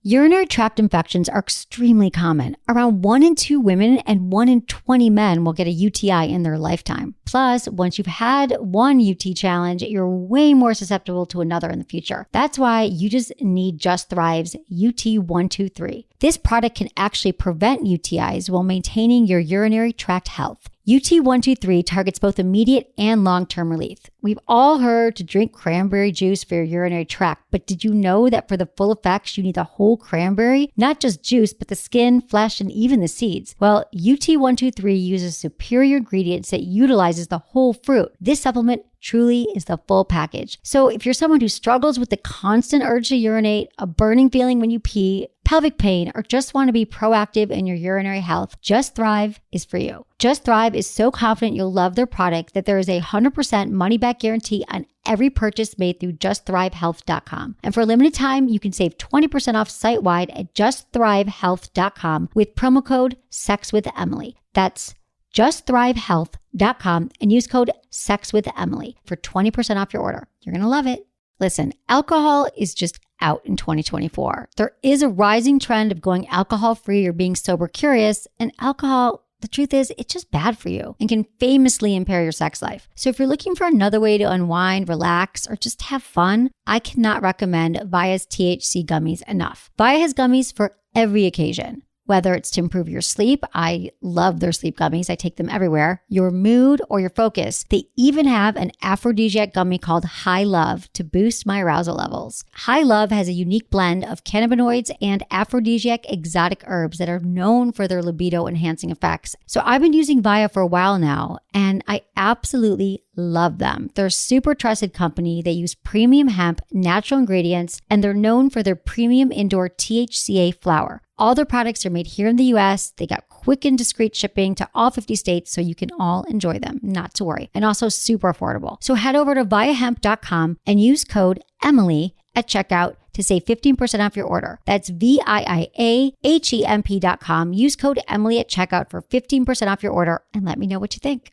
Urinary tract infections are extremely common. Around 1 in 2 women and 1 in 20 men will get a UTI in their lifetime. Plus, once you've had one UT challenge, you're way more susceptible to another in the future. That's why you just need Just Thrive's UT123. This product can actually prevent UTIs while maintaining your urinary tract health. UT123 targets both immediate and long-term relief. We've all heard to drink cranberry juice for your urinary tract, but did you know that for the full effects, you need the whole cranberry? Not just juice, but the skin, flesh, and even the seeds. Well, UT123 uses superior ingredients that utilizes the whole fruit. This supplement truly is the full package. So if you're someone who struggles with the constant urge to urinate, a burning feeling when you pee, pelvic pain, or just want to be proactive in your urinary health, Just Thrive is for you. Just Thrive is so confident you'll love their product that there is a 100% money-back guarantee on every purchase made through justthrivehealth.com. And for a limited time, you can save 20% off site-wide at justthrivehealth.com with promo code SEXWithEmily. That's justthrivehealth.com and use code SEXWithEmily for 20% off your order. You're going to love it. Listen, alcohol is just out in 2024. There is a rising trend of going alcohol-free or being sober curious, and alcohol, the truth is, it's just bad for you and can famously impair your sex life. So if you're looking for another way to unwind, relax, or just have fun, I cannot recommend Via's THC gummies enough. Via has gummies for every occasion. Whether it's to improve your sleep, I love their sleep gummies. I take them everywhere. Your mood or your focus. They even have an aphrodisiac gummy called High Love to boost my arousal levels. High Love has a unique blend of cannabinoids and aphrodisiac exotic herbs that are known for their libido enhancing effects. So I've been using Via for a while now, and I absolutely love them. They're a super trusted company. They use premium hemp, natural ingredients, and they're known for their premium indoor THCA flower. All their products are made here in the US. They got quick and discreet shipping to all 50 states, so you can all enjoy them, not to worry. And also super affordable. So head over to viahemp.com and use code Emily at checkout to save 15% off your order. That's VIIAHEMP.com. Use code Emily at checkout for 15% off your order and let me know what you think.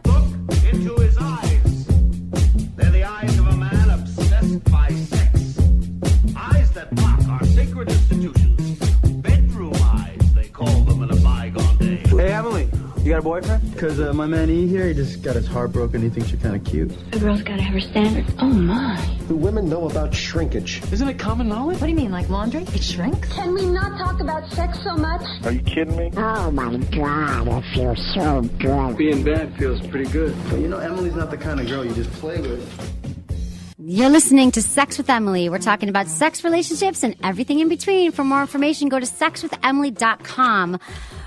Look into his eyes. They're the eyes of a man obsessed by sex. Eyes that mock our sacred institutions. Bedroom eyes, they call them in a bygone day. Hey, Emily, you got a boyfriend? Because my man E here, he just got his heart broken. He thinks you're kind of cute. A girl's got to have her standards. Oh, my. Do women know about shrinkage? Isn't it common knowledge? What do you mean, like laundry? It shrinks? Can we not talk about sex so much? Are you kidding me? Oh my God, I feel so good. Being bad feels pretty good. But you know, Emily's not the kind of girl you just play with. You're listening to Sex with Emily. We're talking about sex, relationships, and everything in between. For more information, go to sexwithemily.com,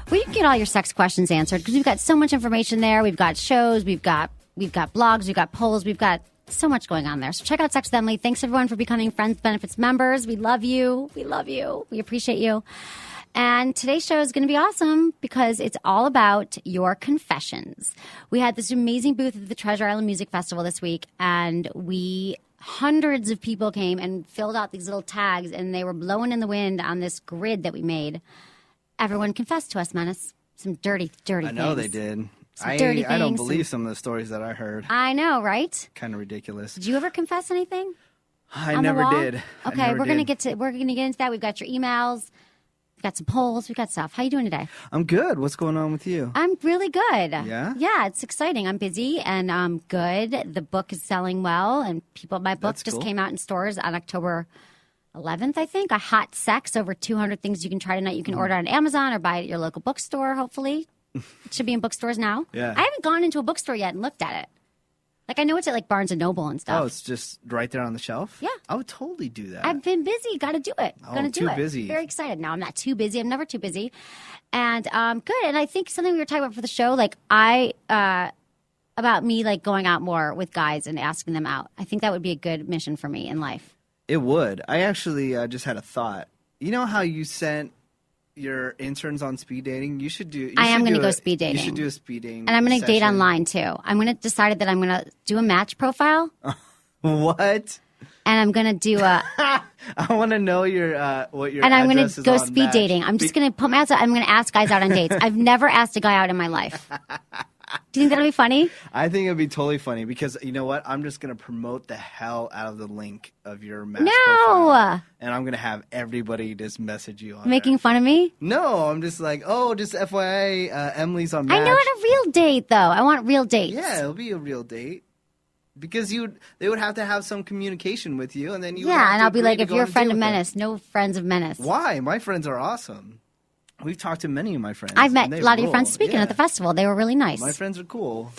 where you can get all your sex questions answered, because we've got so much information there. We've got shows, we've got blogs, we've got polls, we've got so much going on there. So check out Sex with Emily. Thanks, everyone, for becoming Friends Benefits members. We love you. We love you. We appreciate you. And today's show is going to be awesome because it's all about your confessions. We had this amazing booth at the Treasure Island Music Festival this week, and hundreds of people came and filled out these little tags, and they were blowing in the wind on this grid that we made. Everyone confessed to us, Menace. Some dirty things. I know they did. I don't believe some of the stories that I heard. I know, right? Kind of ridiculous. Did you ever confess anything? I never did. Okay, we're gonna get into that. We've got your emails. We've got some polls. We've got stuff. How you doing today? I'm good. What's going on with you? I'm really good. Yeah? Yeah, it's exciting. I'm busy and I'm good. The book is selling well, and my book just came out in stores on October 11th, I think. A Hot Sex, over 200 things you can try tonight. You can order on Amazon or buy it at your local bookstore, hopefully. It should be in bookstores now. Yeah. I haven't gone into a bookstore yet and looked at it. Like, I know it's at like Barnes & Noble and stuff. Oh, it's just right there on the shelf? Yeah. I would totally do that. I've been busy. Got to do it. Too busy. Very excited. No, I'm not too busy. I'm never too busy. And good. And I think something we were talking about for the show, like about me like going out more with guys and asking them out. I think that would be a good mission for me in life. It would. I actually just had a thought. You know how you sent your interns on speed dating? I am going to go speed dating. You should do a speed dating. And I'm going to date session. online too. I'm going to decide that I'm going to do a match profile. What? And I'm going to do a... I want to know what your and I'm going to go speed dating. I'm just going to put my ass out. I'm going to ask guys out on dates. I've never asked a guy out in my life. Do you think that'll be funny? I think it'd be totally funny because you know what? I'm just gonna promote the hell out of the link of your match profile, and I'm gonna have everybody just message you on Making there. fun of me? No, I'm just like, oh, just FYI, Emily's on Match. I want a real date though. I want real dates. Yeah, it'll be a real date. Because they would have to have some communication with you, and then you. Yeah, and I'll be like, if go you're a on friend date of with them. Menace, no friends of Menace. Why? My friends are awesome. We've talked to many of my friends. I've met and they a lot of your rule. friends speaking at the festival. They were really nice. My friends are cool.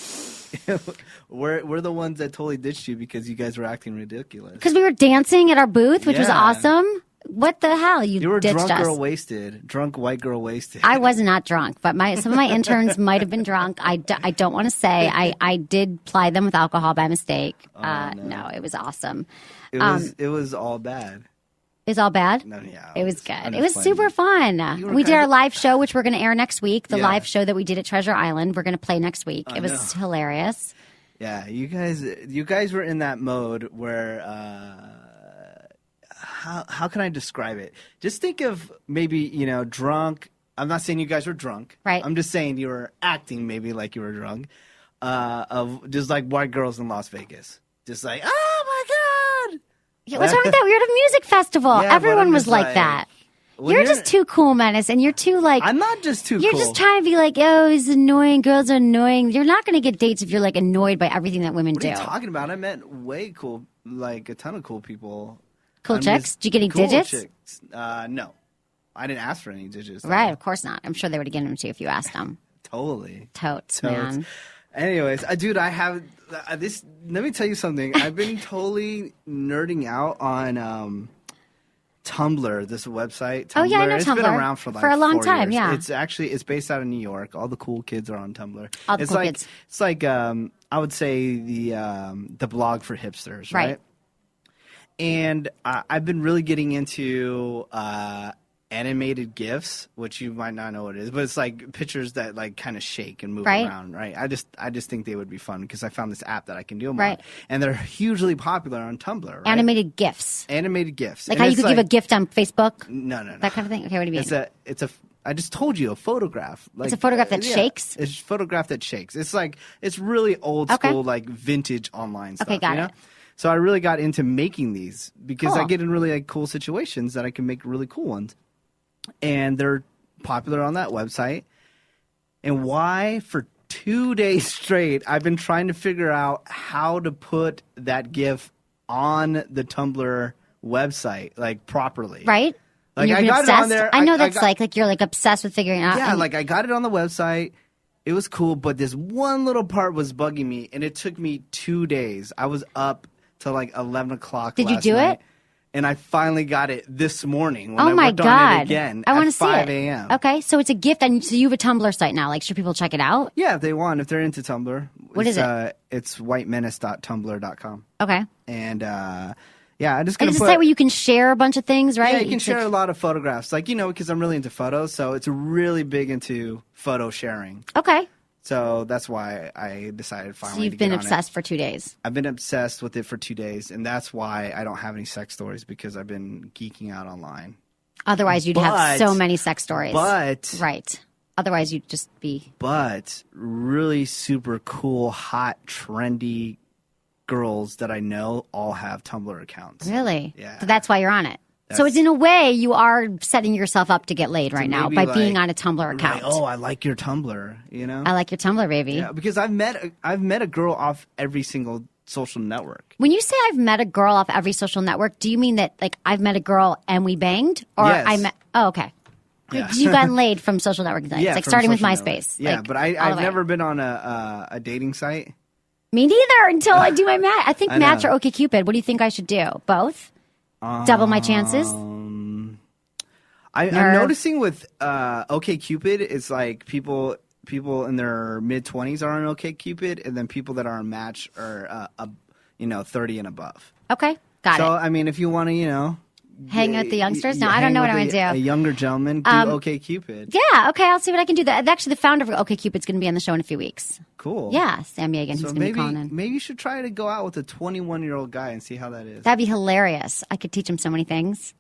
we're the ones that totally ditched you because you guys were acting ridiculous. Because we were dancing at our booth, which was Yeah. awesome. What the hell? You were ditched drunk us. girl wasted. Drunk white girl wasted. I was not drunk, but some of my interns might have been drunk. I don't want to say. I did ply them with alcohol by mistake. No, it was awesome. It was all bad. It was all bad? No, yeah, It was good. I'm It was just super playing. fun. We did our live show, which we're going to air next week. The Yeah. live show that we did at Treasure Island, we're going to play next week. It was hilarious. Yeah, you guys were in that mode where how can I describe it? Just think of maybe, drunk. I'm not saying you guys were drunk. Right. I'm just saying you were acting maybe like you were drunk. Of just like white girls in Las Vegas. Just like, oh my God. Yeah, what's wrong with that? We were at a music festival. Yeah, but Everyone I'm was just like like, that. when You're you're- just too cool, Menace, and you're too like. I'm not just too You're cool. just trying to be like, oh, he's annoying. Girls are annoying. You're not going to get dates if you're like annoyed by everything that women What do. are you talking about? I met way cool, like a ton of cool people. Cool I'm chicks? just- Did you get any cool digits? Chicks. No. I didn't ask for any digits. though. Right, of course not. I'm sure they would have given them to you if you asked them. Totally. Totes, Totes. man. Anyways, dude, I have this. Let me tell you something. I've been totally nerding out on Tumblr, this website. Tumblr. Oh, yeah, I know It's Tumblr. been around for like For a long 4 time, years. yeah. It's based out of New York. All the cool kids are on Tumblr. All the it's cool like kids. it's like I would say the blog for hipsters, right? And I've been really getting into animated GIFs, which you might not know what it is, but it's like pictures that like kind of shake and move Right. around, right? I just think they would be fun because I found this app that I can do them Right. on, and they're hugely popular on Tumblr. Right? Animated GIFs. Animated GIFs, Like And how you it's could give a gift on Facebook? no, That kind of thing? Okay, what do you mean? It's a. I just told you a photograph. Like, a photograph that shakes? It's a photograph that shakes. It's like it's really old Okay. school, like vintage online stuff. Okay, got you know? it. So I really got into making these because I Cool. get in really like cool situations that I can make really cool ones, and they're popular on that website. And why for 2 days straight I've been trying to figure out how to put that GIF on the Tumblr website like properly. Right? Like, And you're I got it on obsessed? there. I know I that's got- like you're like obsessed with figuring it out. Yeah, and- like I got it on the website. It was cool, but this one little part was bugging me, and it took me 2 days. I was up till like 11 o'clock. Did you last do night, it? And I finally got it this morning when Oh I my worked on God. it again I want at to see 5 it. a.m. Okay, so it's a gift, and so you have a Tumblr site now. Like, should people check it out? Yeah, if they want, if they're into Tumblr. What is it? It's whitemenace.tumblr.com. Okay. And yeah, I'm just And going it's to a put... site where you can share a bunch of things, right? Yeah, you can share like- a lot of photographs. Like, because I'm really into photos, so it's really big into photo sharing. Okay. So that's why I decided finally So you've to been get on it. obsessed for 2 days. I've been obsessed with it for 2 days, and that's why I don't have any sex stories because I've been geeking out online. Otherwise, you'd have so many sex stories. But Right. Otherwise, you'd just be. but really super cool, hot, trendy girls that I know all have Tumblr accounts. Really? Yeah. So that's why you're on it. So That's- it's in a way you are setting yourself up to get laid right now maybe by like- being on a Tumblr account. Like, oh, I like your Tumblr, I like your Tumblr, baby. Yeah, because I've met a girl off every single social network. When you say I've met a girl off every social network, do you mean that like I've met a girl and we banged, or Yes. I met? Oh, okay. Yeah. You gotten laid from social network sites, Yeah, like from starting with social MySpace. network. Yeah, like, but all the I've way. never been on a dating site. Me neither until I do my match. I think I Match know. or OkCupid. What do you think I should do? Both? Double my chances? I'm Nerve. noticing with OkCupid, it's like people in their mid 20s are on OkCupid, and then people that are on Match are 30 and above. Okay, got So it. I mean, if you want to, Hang with the youngsters? No, I hang don't know what with I'm going to A do. younger gentleman, do OkCupid. Yeah, okay, I'll see what I can do. Actually, the founder of OkCupid's going to be on the show in a few weeks. Cool. Yeah, Sam Yegan. He's So going to be calling in. maybe you should try to go out with a 21-year-old guy and see how that is. That'd be hilarious. I could teach him so many things.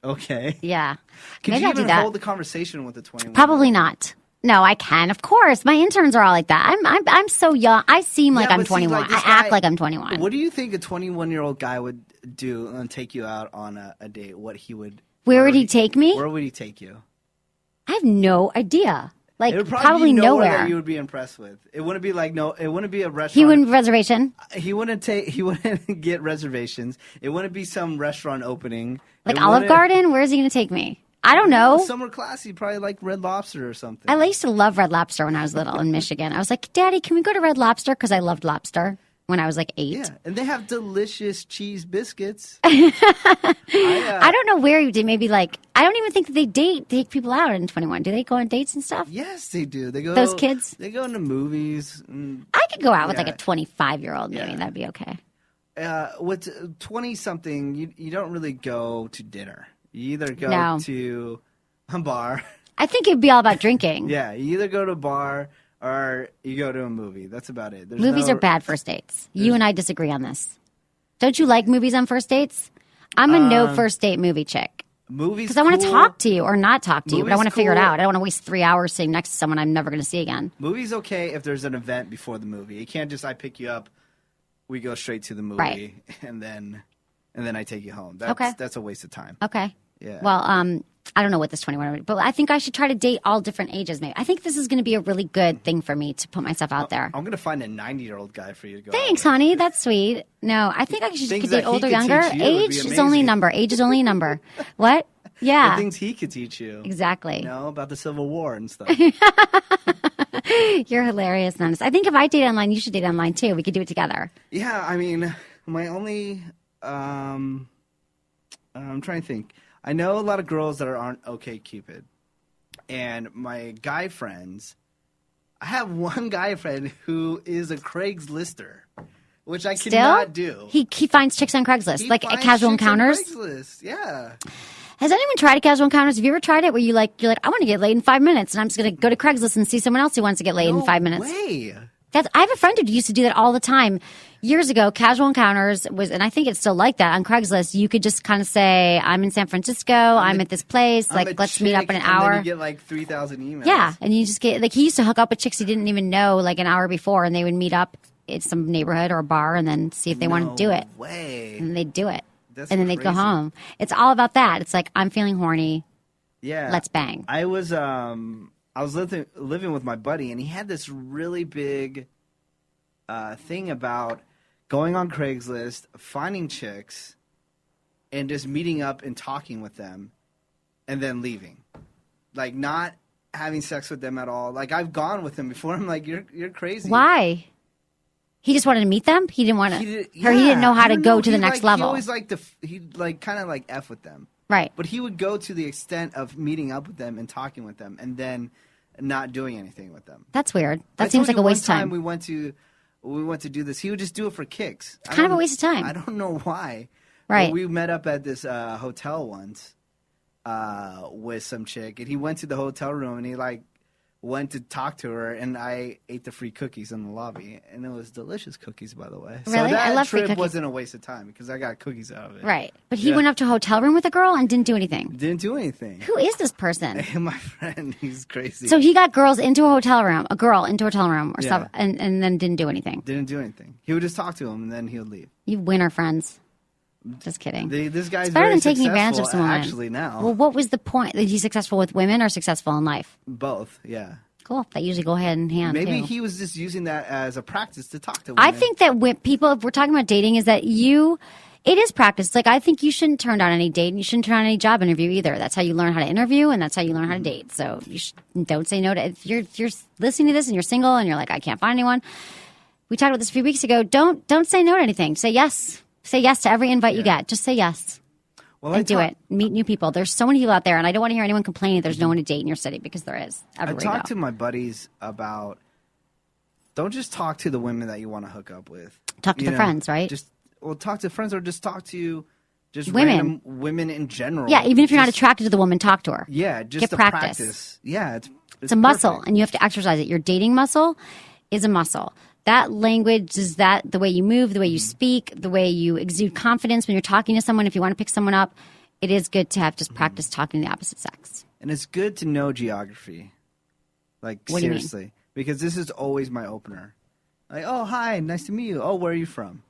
Okay. Yeah. Could Maybe you I'll do even that. hold the conversation with a 21? Probably not. No, I can. Of course. My interns are all like that. I'm so young. I seem like I'm but see, 21. like, this I act guy- like I'm 21. What do you think a 21-year-old guy would do and take you out on a date? What he would? Where would he take me? Where would he take you? I have no idea. Like, It would probably be nowhere nowhere. that you would be impressed with. It wouldn't be like It wouldn't be a restaurant. He wouldn't reservation. He wouldn't get reservations. It wouldn't be some restaurant opening. Like It Olive wouldn't- Garden? Where is he going to take me? I don't know. Somewhere classy, probably like Red Lobster or something. I used to love Red Lobster when I was little in Michigan. I was like, Daddy, can we go to Red Lobster? Because I loved lobster when I was like 8. Yeah, and they have delicious cheese biscuits. I don't know where you did. Maybe like, I don't even think that they take people out in 21. Do they go on dates and stuff? Yes, they do. They go. Those kids? They go into movies. And, I could go out with like Yeah. a 25-year-old maybe. Yeah. That'd be okay. with 20-something, you don't really go to dinner. You either go No. to a bar. I think it'd be all about drinking. Yeah, you either go to a bar or you go to a movie. That's about it. There's Movies no- are bad first dates. You and I disagree on this. Don't you like movies on first dates? I'm a no first date movie chick. Movies Because I want to cool. talk to you or not talk to you, but I Movies want to figure it cool. out. I don't want to waste 3 hours sitting next to someone I'm never going to see again. Movies okay if there's an event before the movie. You can't just I pick you up, we go straight to the movie, Right. and then I take you home. Okay. That's a waste of time. Okay. Yeah. Well, I don't know what this 21, but I think I should try to date all different ages. Maybe I think this is going to be a really good thing for me to put myself out there. I'm gonna find a 90-year-old guy for you to go. Thanks, out with. honey. That's sweet. No, I think I should Things date that he older, could younger. teach you would be Age is only a amazing. number. Age is only a number. What? The Yeah. things he could teach you. Exactly. You know about the Civil War and stuff. You're hilarious, Nonus. I think if I date online, you should date online too. We could do it together. Yeah, I mean, my only, I'm trying to think. I know a lot of girls that are on OkCupid, and my guy friends. I have one guy friend who is a Craigslister, which I Still, cannot do. He finds chicks on Craigslist, He like at finds casual chicks on encounters. Craigslist. Yeah. Has anyone tried a casual encounters? Have you ever tried it where you're like, I want to get laid in 5 minutes, and I'm just going to go to Craigslist and see someone else who wants to get laid in 5 minutes? Way. I have a friend who used to do that all the time. Years ago, casual encounters was, and I think it's still like that on Craigslist. You could just kind of say, I'm in San Francisco, I'm at this place, I'm a like, let's meet up in an chick, and hour. then you get like 3,000 emails. Yeah, and you just get, like, he used to hook up with chicks he didn't even know, like, an hour before, and they would meet up in some neighborhood or a bar and then see if they wanted to do it. Way. And they'd do it. That's and then they'd go crazy. home. It's all about that. It's like, I'm feeling horny. Yeah. Let's bang. I was living with my buddy, and he had this really big thing about going on Craigslist, finding chicks, and just meeting up and talking with them, and then leaving, like not having sex with them at all. Like I've gone with him before. I'm like, you're crazy. Why? He just wanted to meet them? He didn't want to, or he didn't know how to go to the next He level. always liked to. He'd like kind of like F with them. Right. But he would go to the extent of meeting up with them and talking with them, and then not doing anything with them. That's weird. I That seems told like a you waste of one time. We went to do this. He would just do it for kicks. It's kind of a waste of time. I don't know why. Right. But we met up at this hotel once with some chick, and he went to the hotel room and he like went to talk to her, and I ate the free cookies in the lobby, and it was delicious cookies, by the way. So Really? that I love free trip cookies. wasn't a waste of time because I got cookies out of it. Right. But he Yeah. went up to a hotel room with a girl and didn't do anything. Didn't do anything. Who is this person? My friend, he's crazy. So he got girls into a hotel room, a girl into a hotel room or Yeah. stuff, and then didn't do anything. Didn't do anything. He would just talk to him, and then he would leave. You winner friends. Just kidding. This guy's It's better very than taking advantage of successful, someone. actually, now. Well, what was the point? That he's successful with women or successful in life? Both, yeah. Cool. That usually go hand in hand. Maybe too. he was just using that as a practice to talk to women. I think that when people, if we're talking about dating, is that it is practice. Like, I think you shouldn't turn down any date and you shouldn't turn down any job interview either. That's how you learn how to interview and that's how you learn how to date. So don't say no to, if you're listening to this and you're single and you're like, I can't find anyone. We talked about this a few weeks ago. Don't say no to anything. Say yes. Say yes to every invite you get. Just say yes. Well, And do it. Meet new people. There's so many people out there, and I don't want to hear anyone complaining that there's no one to date in your city because there is. I Everywhere you talked go. to my buddies about don't just talk to the women that you want to hook up with. Talk to You the friends, right? Talk to friends or just talk to just Women. random women in general. Yeah, even if you're not Just- attracted to the woman, talk to her. Yeah, just Get to practice. Yeah, It's a muscle, perfect. and you have to exercise it. Your dating muscle is a muscle. That language is that the way you move, the way you speak, the way you exude confidence when you're talking to someone. If you want to pick someone up, it is good to have just practice talking to the opposite sex. And it's good to know geography. Like, What do you mean? seriously. Because this is always my opener. Like, oh, hi, nice to meet you. Oh, where are you from?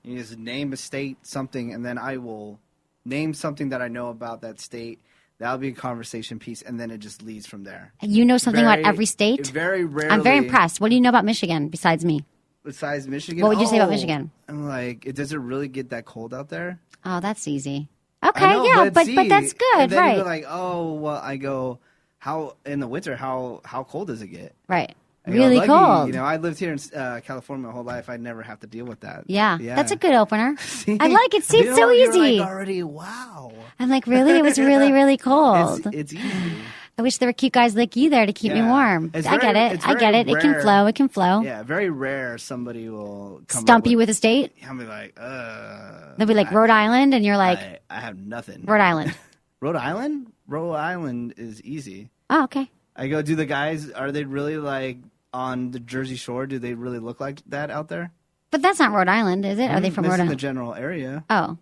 You just name a state, something, and then I will name something that I know about that state. That'll be a conversation piece, and then it just leads from there. You know something about every state? Very rarely. I'm very impressed. What do you know about Michigan besides me? Besides Michigan? What would you say about Michigan? I'm like, does it really get that cold out there? Oh, that's easy. Okay, I know, yeah, but see, that's good, and then right? you're like, oh, well, I go, how in the winter, how cold does it get? Right. I go, Really lucky, cold. You know, I lived here in California my whole life. I never have to deal with that. Yeah, that's a good opener. See? I like it. See, You it's know, so you're easy. like already, wow. I'm like, really? It was really, really cold. It's easy. I wish there were cute guys like you there to keep me Yeah. warm. It's I get very- it. it's I get very it. It can rare. flow. It can flow. Yeah, very rare somebody will come Stump up you with a state. I'll be like, They'll be like Rhode Island, and you're like, I have nothing. Rhode Island. Rhode Island? Rhode Island is easy. Oh, okay. I go, do the guys, are they really like on the Jersey Shore? Do they really look like that out there? But that's not Rhode Island, is it? Are they from That's Rhode in the Island? general area. Oh,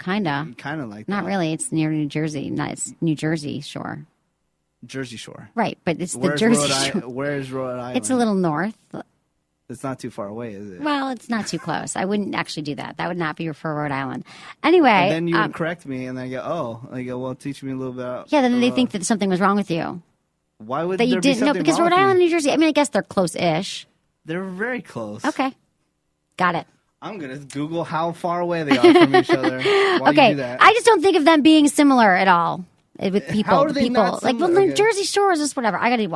kinda. Kind of like Not that. really. It's near New Jersey. No, it's New Jersey Shore. Jersey Shore. Right, but it's the Where's Jersey Rhode Shore. Where's Rhode Island? It's a little north. It's not too far away, is it? Well, it's not too close. I wouldn't actually do that. That would not be for Rhode Island. Anyway. And then you would correct me, and I go, oh. I go, well, teach me a little bit about... Yeah, then they think that something was wrong with you. Why would That you there be didn't know. something Because wrong Rhode with me? Island and New Jersey, I mean, I guess they're close-ish. They're very close. Okay. Got it. I'm going to Google how far away they are from each other while you Okay. do that. I just don't think of them being similar at all. With people, How are they people not like well, similar? New Okay. Jersey Shore is just whatever. I don't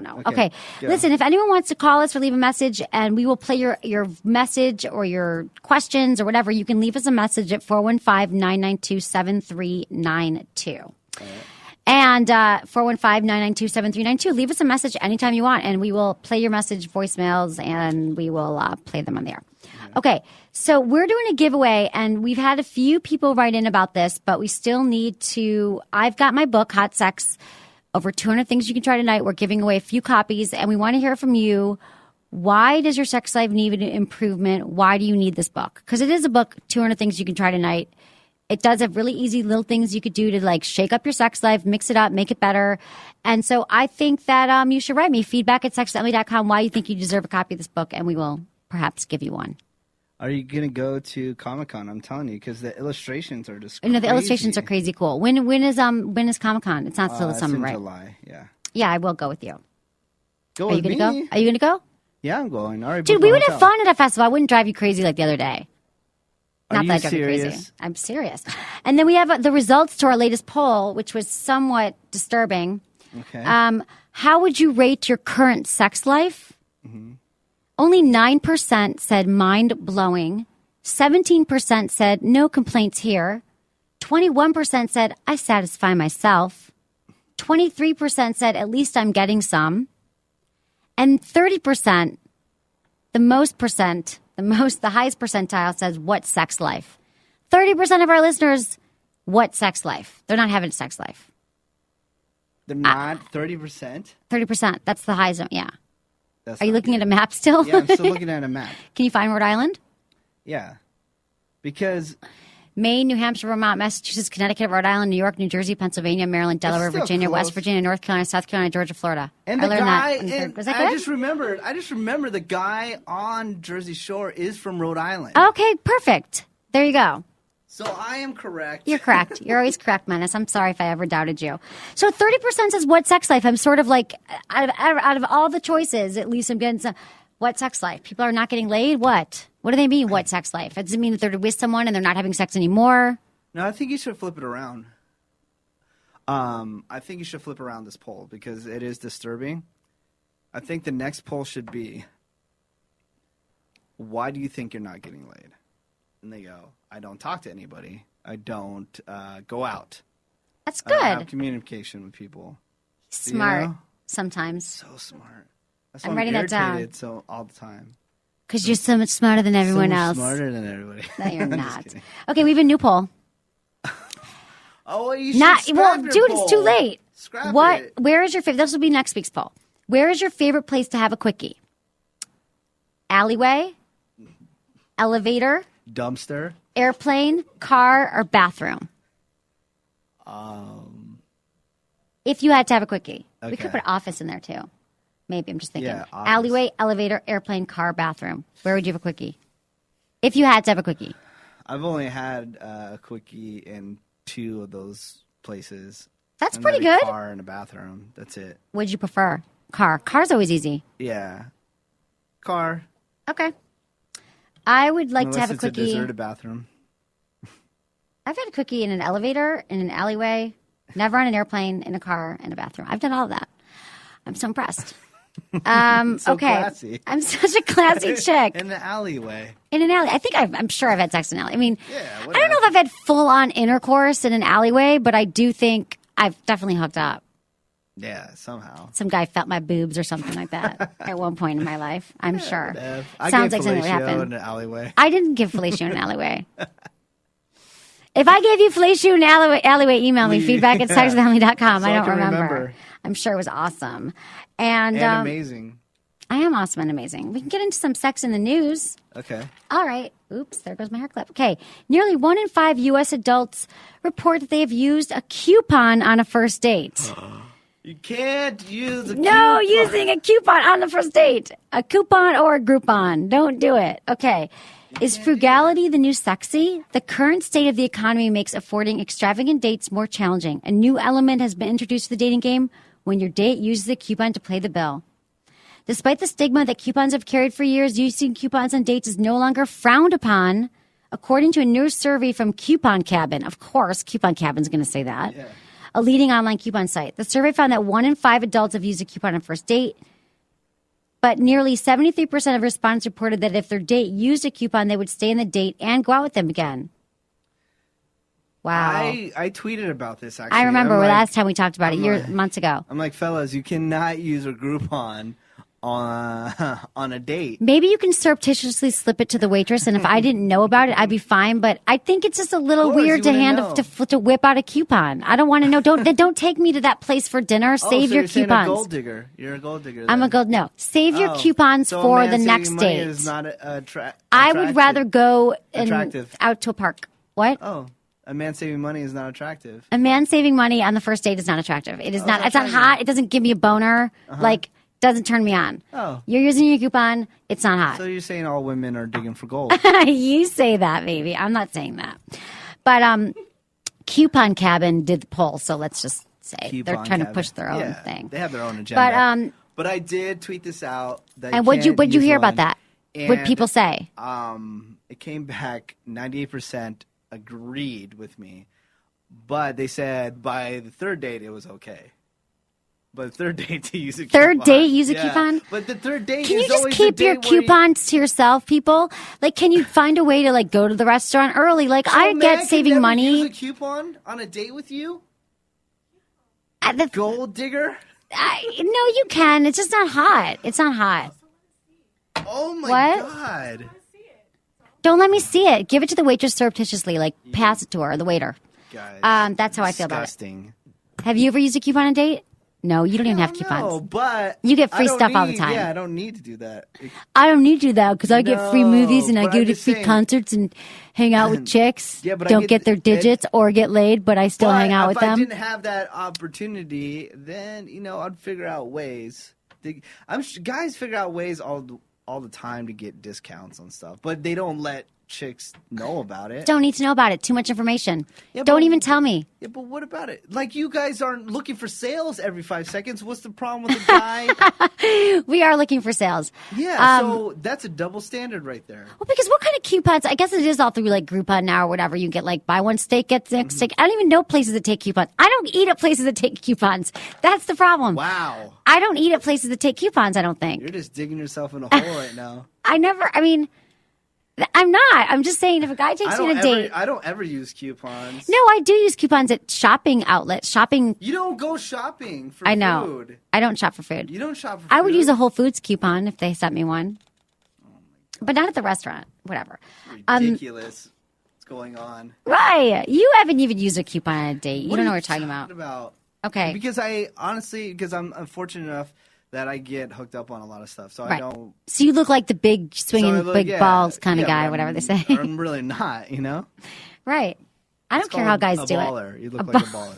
know. Okay, Okay, go. listen. If anyone wants to call us or leave a message, and we will play your message or your questions or whatever, you can leave us a message at 415-992-7392. And 415-992-7392. Leave us a message anytime you want, and we will play your message voicemails, and we will play them on the air. Okay, so we're doing a giveaway, and we've had a few people write in about this, but we still need to. I've got my book, Hot Sex, over 200 Things You Can Try Tonight. We're giving away a few copies, and we want to hear from you. Why does your sex life need an improvement? Why do you need this book? Because it is a book, 200 Things You Can Try Tonight. It does have really easy little things you could do to like shake up your sex life, mix it up, make it better. And so I think that you should write me feedback@sexwithemily.com why you think you deserve a copy of this book, and we will perhaps give you one. Are you going to go to Comic-Con? I'm telling you, because the illustrations are just No, the crazy. illustrations are crazy cool. When is Comic-Con? It's not still the It's summer, in right? July, yeah. Yeah, I will go with you. Go Are you with going me. to go? Are you going to go? Yeah, I'm going. All right, Dude, book we my would have hotel. fun at a festival. I wouldn't drive you crazy like the other day. Are Not you that I drive you crazy. serious? I'm serious. And then we have the results to our latest poll, which was somewhat disturbing. Okay. How would you rate your current sex life? Mm-hmm. Only 9% said mind-blowing. 17% said no complaints here. 21% said I satisfy myself. 23% said at least I'm getting some. And 30%, the highest percentile says what sex life. 30% of our listeners, what sex life? They're not having a sex life. They're not 30%? 30%, that's the highest, yeah. That's Are you not looking good. at a map still? Yeah, I'm still looking at a map. Can you find Rhode Island? Yeah. Because Maine, New Hampshire, Vermont, Massachusetts, Connecticut, Rhode Island, New York, New Jersey, Pennsylvania, Maryland, Delaware, still Virginia, close. West Virginia, North Carolina, South Carolina, Georgia, Florida. and I the learned guy, that. and Was that I good? just remember the guy on Jersey Shore is from Rhode Island. Okay, perfect. There you go. So I am correct. You're correct. You're always correct, Menace. I'm sorry if I ever doubted you. So 30% says what sex life? I'm sort of like, out of all the choices, at least I'm getting some. What sex life? People are not getting laid? What? What do they mean, what sex life? Does it mean that they're with someone and they're not having sex anymore? No, I think you should flip it around. I think you should flip around this poll because it is disturbing. I think the next poll should be, why do you think you're not getting laid? And they go, I don't talk to anybody. I don't go out. That's I don't have good. communication with people. Smart know? sometimes. So smart. That's I'm why writing that down. irritated so all the time. Because you're so much smarter than everyone so much else. Smarter than everybody. No, you're I'm just not. kidding. Okay, we have a new poll. Oh, well, you should Not scrap well, your dude. poll. It's too late. Scrap What? it. Where is your favorite? This will be next week's poll. Where is your favorite place to have a quickie? Alleyway, elevator, Dumpster. airplane, car, or bathroom? If you had to have a quickie, we could Okay. put office in there too. Maybe I'm just thinking. Yeah, obvious. Alleyway, elevator, airplane, car, bathroom. Where would you have a quickie? If you had to have a quickie. I've only had a quickie in 2 of those places. That's And pretty then good. A car and a bathroom. That's it. Would you prefer? Car. Car's always easy. Yeah. Car. Okay. I would like Unless to have a it's quickie. a deserted bathroom. I've had a quickie in an elevator, in an alleyway, never on an airplane, in a car, in a bathroom. I've done all of that. I'm so impressed. So okay. classy. I'm such a classy chick. In the alleyway. In an alley. I think I'm sure I've had sex in an alley. I mean, Yeah, I don't know if I've had full-on intercourse in an alleyway, but I do think I've definitely hooked up. Yeah, somehow. Some guy felt my boobs or something like that at one point in my life. I'm sure. I Sounds gave like something that would fellatio happen. in an alleyway. I didn't give fellatio in an alleyway. If I gave you fellatio in an alleyway, email me, feedback at sexwithemily.com. I don't remember. I'm sure it was awesome. And amazing. I am awesome and amazing. We can get into some sex in the news. Okay. All right. Oops, there goes my hair clip. Okay. Nearly 1 in 5 U.S. adults report that they have used a coupon on a first date. You can't use a No, coupon. using a coupon on the first date. A coupon or a Groupon. Don't do it. Okay. Is frugality the new sexy? The current state of the economy makes affording extravagant dates more challenging. A new element has been introduced to the dating game when your date uses a coupon to play the bill. Despite the stigma that coupons have carried for years, using coupons on dates is no longer frowned upon, according to a new survey from Coupon Cabin. Of course, Coupon Cabin's going to say that. Yeah. A leading online coupon site. The survey found that 1 in 5 adults have used a coupon on a first date, but nearly 73% of respondents reported that if their date used a coupon, they would stay in the date and go out with them again. Wow. I tweeted about this, actually. I remember I'm like, last time we talked about it, months ago. I'm like, fellas, you cannot use a Groupon on a date. Maybe you can surreptitiously slip it to the waitress, and if I didn't know about it, I'd be fine. But I think it's just a little weird to whip out a coupon. I don't want to know. Don't take me to that place for dinner. Save so your you're saying coupons. a gold digger. You're a gold digger. I'm a gold. No, save your coupons so for a man the saving next money date. Is not I would rather go attractive. out to a park. What? Oh, a man saving money is not attractive. A man saving money on the first date is not attractive. It is not. It's not hot. It doesn't give me a boner. Like. Doesn't turn me on. Oh. You're using your coupon. It's not hot. So you're saying all women are digging for gold. You say that, baby. I'm not saying that. But Coupon Cabin did the poll, so let's just say they're trying to push their own thing. They have their own agenda. But I did tweet this out. That what'd you hear about that? What'd people say? It came back 98% agreed with me. But they said by the third date it was okay. But third date to use a coupon. Third date use a coupon? But the third date can is you just always keep the your date where coupons to yourself, people? Like, can you find a way to like go to the restaurant early? Like, So I man get can saving never money. Use a coupon on a date with you? Gold digger? No, you can. It's just not hot. It's not hot. Oh my What? god! Don't let me see it. Give it to the waitress surreptitiously. Like, pass it to her, the waiter. Guys, That's how I feel about it. disgusting. Have you ever used a coupon on a date? No, you don't even have coupons. No, but You get free I don't stuff all the need- time. Yeah, I don't need to do that. I don't need to do that because I get free movies and I but go I'm to just free saying- concerts and hang out with chicks. Yeah, but I don't get get their digits or get laid, but I still But hang out with if I them. didn't have that opportunity, then I'd figure out ways. Guys figure out ways all the time to get discounts on stuff, but they don't let chicks know about it. Don't need to know about it. Too much information. Yeah, Don't but- even tell me. Yeah, but what about it? Like, you guys aren't looking for sales every 5 seconds. What's the problem with a guy? We are looking for sales. Yeah, so that's a double standard right there. Well, because what kind of coupons? I guess it is all through like Groupon now or whatever. You get like buy one steak, get the next steak. I don't even know places that take coupons. I don't eat at places that take coupons. That's the problem. Wow. I don't eat at places that take coupons, I don't think. You're just digging yourself in a hole right now. I'm not. I'm just saying if a guy takes me on a date. I don't ever use coupons. No, I do use coupons at shopping outlets. Shopping. You don't go shopping for I know. food. I don't shop for food. You don't shop for food. I would use a Whole Foods coupon if they sent me one. But not at the restaurant. Whatever. Ridiculous. What's going on? Right. You haven't even used a coupon on a date. You don't know what we're talking about. Okay. Because I'm fortunate enough that I get hooked up on a lot of stuff. So Right. I don't. So you look like the big swinging, So I look- big yeah, balls kind of yeah, guy, but whatever they say. I'm really not, Right. I don't It's care how called guys a do baller. it. You look like a baller.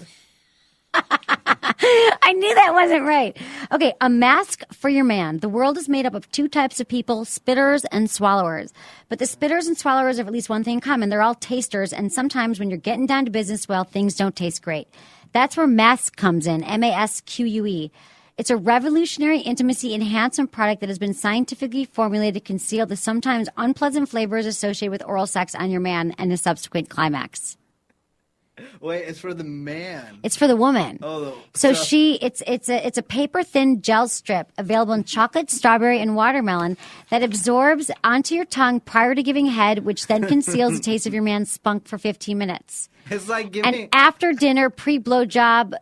I knew that wasn't right. Okay, a mask for your man. The world is made up of two types of people, spitters and swallowers. But the spitters and swallowers have at least one thing in common. They're all tasters, and sometimes when you're getting down to business, well, things don't taste great. That's where Mask comes in, MASQUE. It's a revolutionary intimacy enhancement product that has been scientifically formulated to conceal the sometimes unpleasant flavors associated with oral sex on your man and the subsequent climax. Wait, it's for the man. It's for the woman. Oh, so it's a paper thin gel strip available in chocolate, strawberry, and watermelon that absorbs onto your tongue prior to giving head, which then conceals the taste of your man's spunk for 15 minutes. It's like giving. And after dinner, pre-blowjob,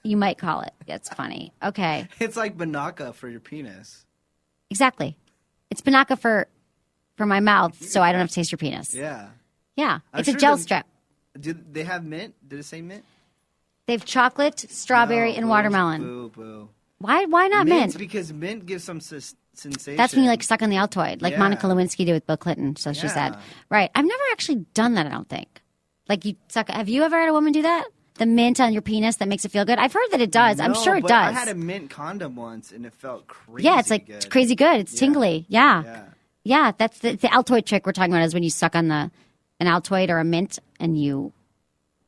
you might call it. That's funny. Okay. It's like Banaka for your penis. Exactly. It's Banaka for my mouth, so I don't have to taste your penis. Yeah. Yeah. I'm It's a sure gel the- strip. Did they have mint? Did it say mint? They have chocolate, strawberry, No, and boo, watermelon. Boo, boo. Why not mint? Because mint gives some sensation. That's when you like suck on the Altoid, like Yeah. Monica Lewinsky did with Bill Clinton. So she said, Yeah. right. I've never actually done that. I don't think. Like you suck. Have you ever had a woman do that? The mint on your penis that makes it feel good. I've heard that it does. I'm No, sure it but does. I had a mint condom once, and it felt crazy. Yeah, it's like good. it's crazy good. It's tingly. Yeah. Yeah. Yeah, that's the Altoid trick we're talking about is when you suck on an Altoid or a mint and you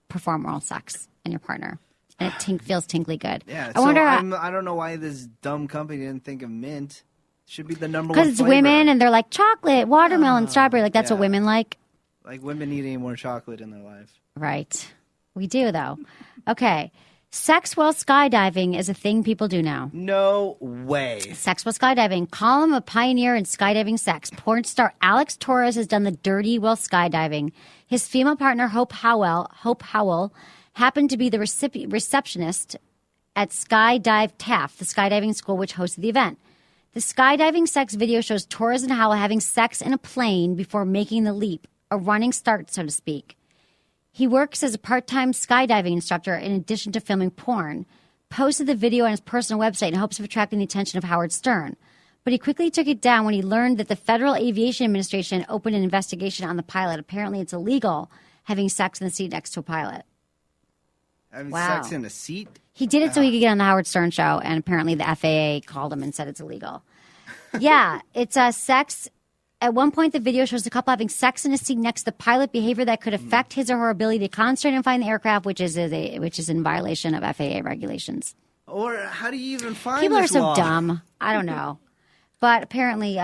perform oral sex on your partner. And it feels tingly good. Yeah. I wonder I don't know why this dumb company didn't think of mint. Should be the number one. because it's flavor. women and they're like chocolate, watermelon, strawberry. Like that's what yeah. women like. Like women need any more chocolate in their life. Right. We do though. Okay. Sex while skydiving is a thing people do now. No way. Sex while skydiving. Call him a pioneer in skydiving sex. Porn star Alex Torres has done the dirty while skydiving. His female partner, Hope Howell, happened to be the receptionist at Skydive Taft, the skydiving school which hosted the event. The skydiving sex video shows Torres and Howell having sex in a plane before making the leap, a running start, so to speak. He works as a part-time skydiving instructor in addition to filming porn, posted the video on his personal website in hopes of attracting the attention of Howard Stern. But he quickly took it down when he learned that the Federal Aviation Administration opened an investigation on the pilot. Apparently, it's illegal having sex in the seat next to a pilot. Having Wow. sex in a seat? He did it so he could get on the Howard Stern show, and apparently the FAA called him and said it's illegal. Yeah, it's sex. At one point, the video shows the couple having sex in a seat next to the pilot, behavior that could affect his or her ability to concentrate and find the aircraft, which is in violation of FAA regulations. Or how do you even find People are this so law? dumb. I don't know. But apparently,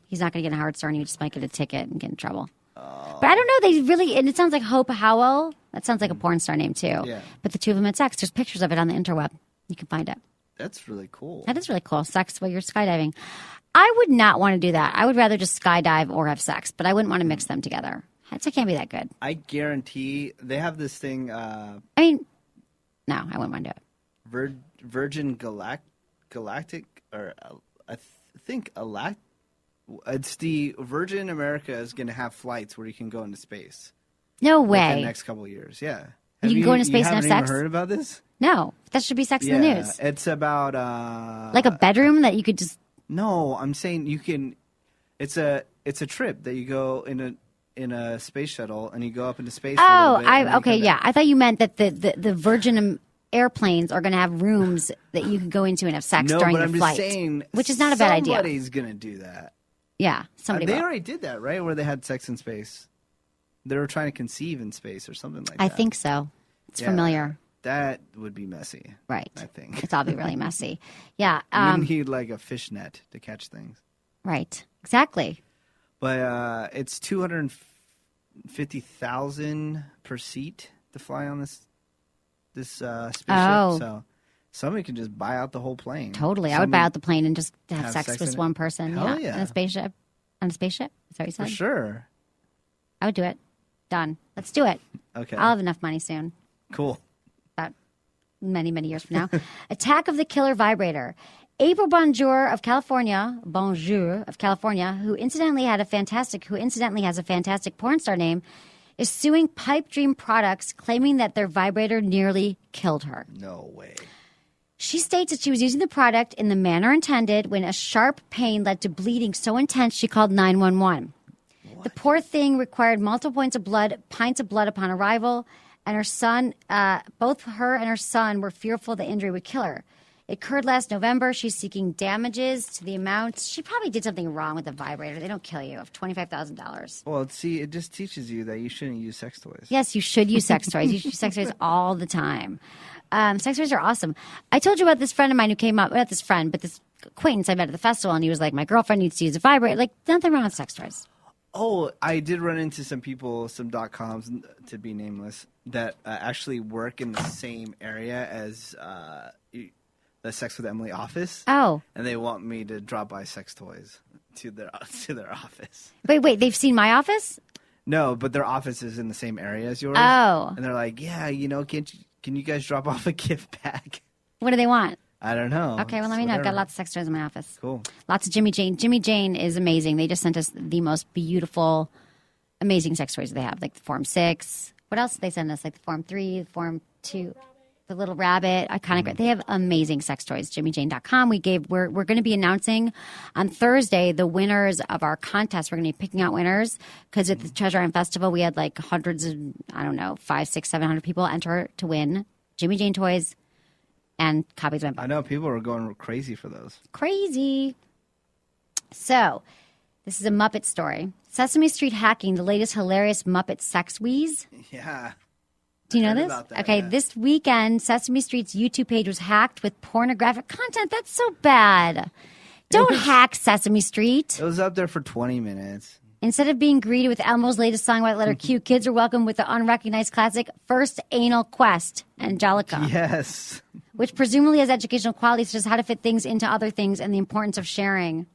he's not going to get a Howard Stern. He just might get a ticket and get in trouble. But I don't know. They really, and it sounds like Hope Howell. That sounds like a porn star name, too. Yeah. But the two of them had sex. There's pictures of it on the interweb. You can find it. That's really cool. That is really cool. Sex while you're skydiving. I would not want to do that. I would rather just skydive or have sex, but I wouldn't want to mix them together. It can't be that good. I guarantee they have this thing, I mean, no, I wouldn't want to do it. Virgin Galactic, or I think it's the Virgin America is going to have flights where you can go into space. No within way. the next couple of years. Yeah. You can go into space and have haven't even sex? heard about this? No, that should be Sex in the News. It's about Like a bedroom that you could just. No, I'm saying you can. It's a trip that you go in a space shuttle and you go up into space. For a Oh, little bit and then you okay, come yeah. back. I thought you meant that the Virgin airplanes are going to have rooms that you can go into and have sex No, during but the I'm flight, just saying, which is not a bad idea. Somebody's gonna do that. Yeah, somebody. They will. already did that, right? Where they had sex in space. They were trying to conceive in space or something like that. I think so. It's Yeah, familiar, That would be messy. right? I think. It's all be really messy. Yeah. You need like a fishnet to catch things. Right. Exactly. But it's $250,000 per seat to fly on this spaceship. Oh. So somebody can just buy out the whole plane. Totally. I would buy out the plane and just have sex sex with in one it? person. Hell Yeah. yeah. On a spaceship. On a spaceship. Is that what you For said? sure. I would do it. Done. Let's do it. Okay. I'll have enough money soon. Cool. About many, many years from now. Attack of the Killer Vibrator. April Bonjour of California, who incidentally has a fantastic porn star name, is suing Pipe Dream Products, claiming that their vibrator nearly killed her. No way. She states that she was using the product in the manner intended when a sharp pain led to bleeding so intense she called 911. The poor thing required multiple pints of blood upon arrival. and her son, both her and her son were fearful the injury would kill her. It occurred last November. She's seeking damages to the amount. She probably did something wrong with the vibrator. They don't kill you of $25,000. Well, see, it just teaches you that you shouldn't use sex toys. Yes, you should use sex toys. You should use sex toys all the time. Sex toys are awesome. I told you about this friend of mine who came up, not this friend, but this acquaintance I met at the festival, and he was like, my girlfriend needs to use a vibrator. Like, nothing wrong with sex toys. Oh, I did run into some people, some .coms, to be nameless, that actually work in the same area as the Sex with Emily office. Oh. And they want me to drop by sex toys to their office. Wait, they've seen my office? No, but their office is in the same area as yours. Oh. And they're like, yeah, can you guys drop off a gift bag? What do they want? I don't know. Okay, well, let me know. I've got lots of sex toys in my office. Cool. Lots of Jimmy Jane. Jimmy Jane is amazing. They just sent us the most beautiful, amazing sex toys they have, like the Form 6. What else did they send us? Like the Form 3, the Form 2, the Little Rabbit. Iconic. They have amazing sex toys. JimmyJane.com. We're going to be announcing on Thursday the winners of our contest. We're going to be picking out winners because at the Treasure Island Festival we had like hundreds of, 500, 600, 700 people enter to win Jimmy Jane toys and copies of my book. I know people are going crazy for those. Crazy. So, this is a Muppet story. Sesame Street hacking, the latest hilarious Muppet sex wheeze. Yeah. Do you know heard this? about that, Okay, yeah. this weekend, Sesame Street's YouTube page was hacked with pornographic content. That's so bad. Don't hack Sesame Street. It was up there for 20 minutes. Instead of being greeted with Elmo's latest song, White Letter Q, kids are welcomed with the unrecognized classic First Anal Quest, Angelica. Yes. Which presumably has educational qualities such as how to fit things into other things and the importance of sharing.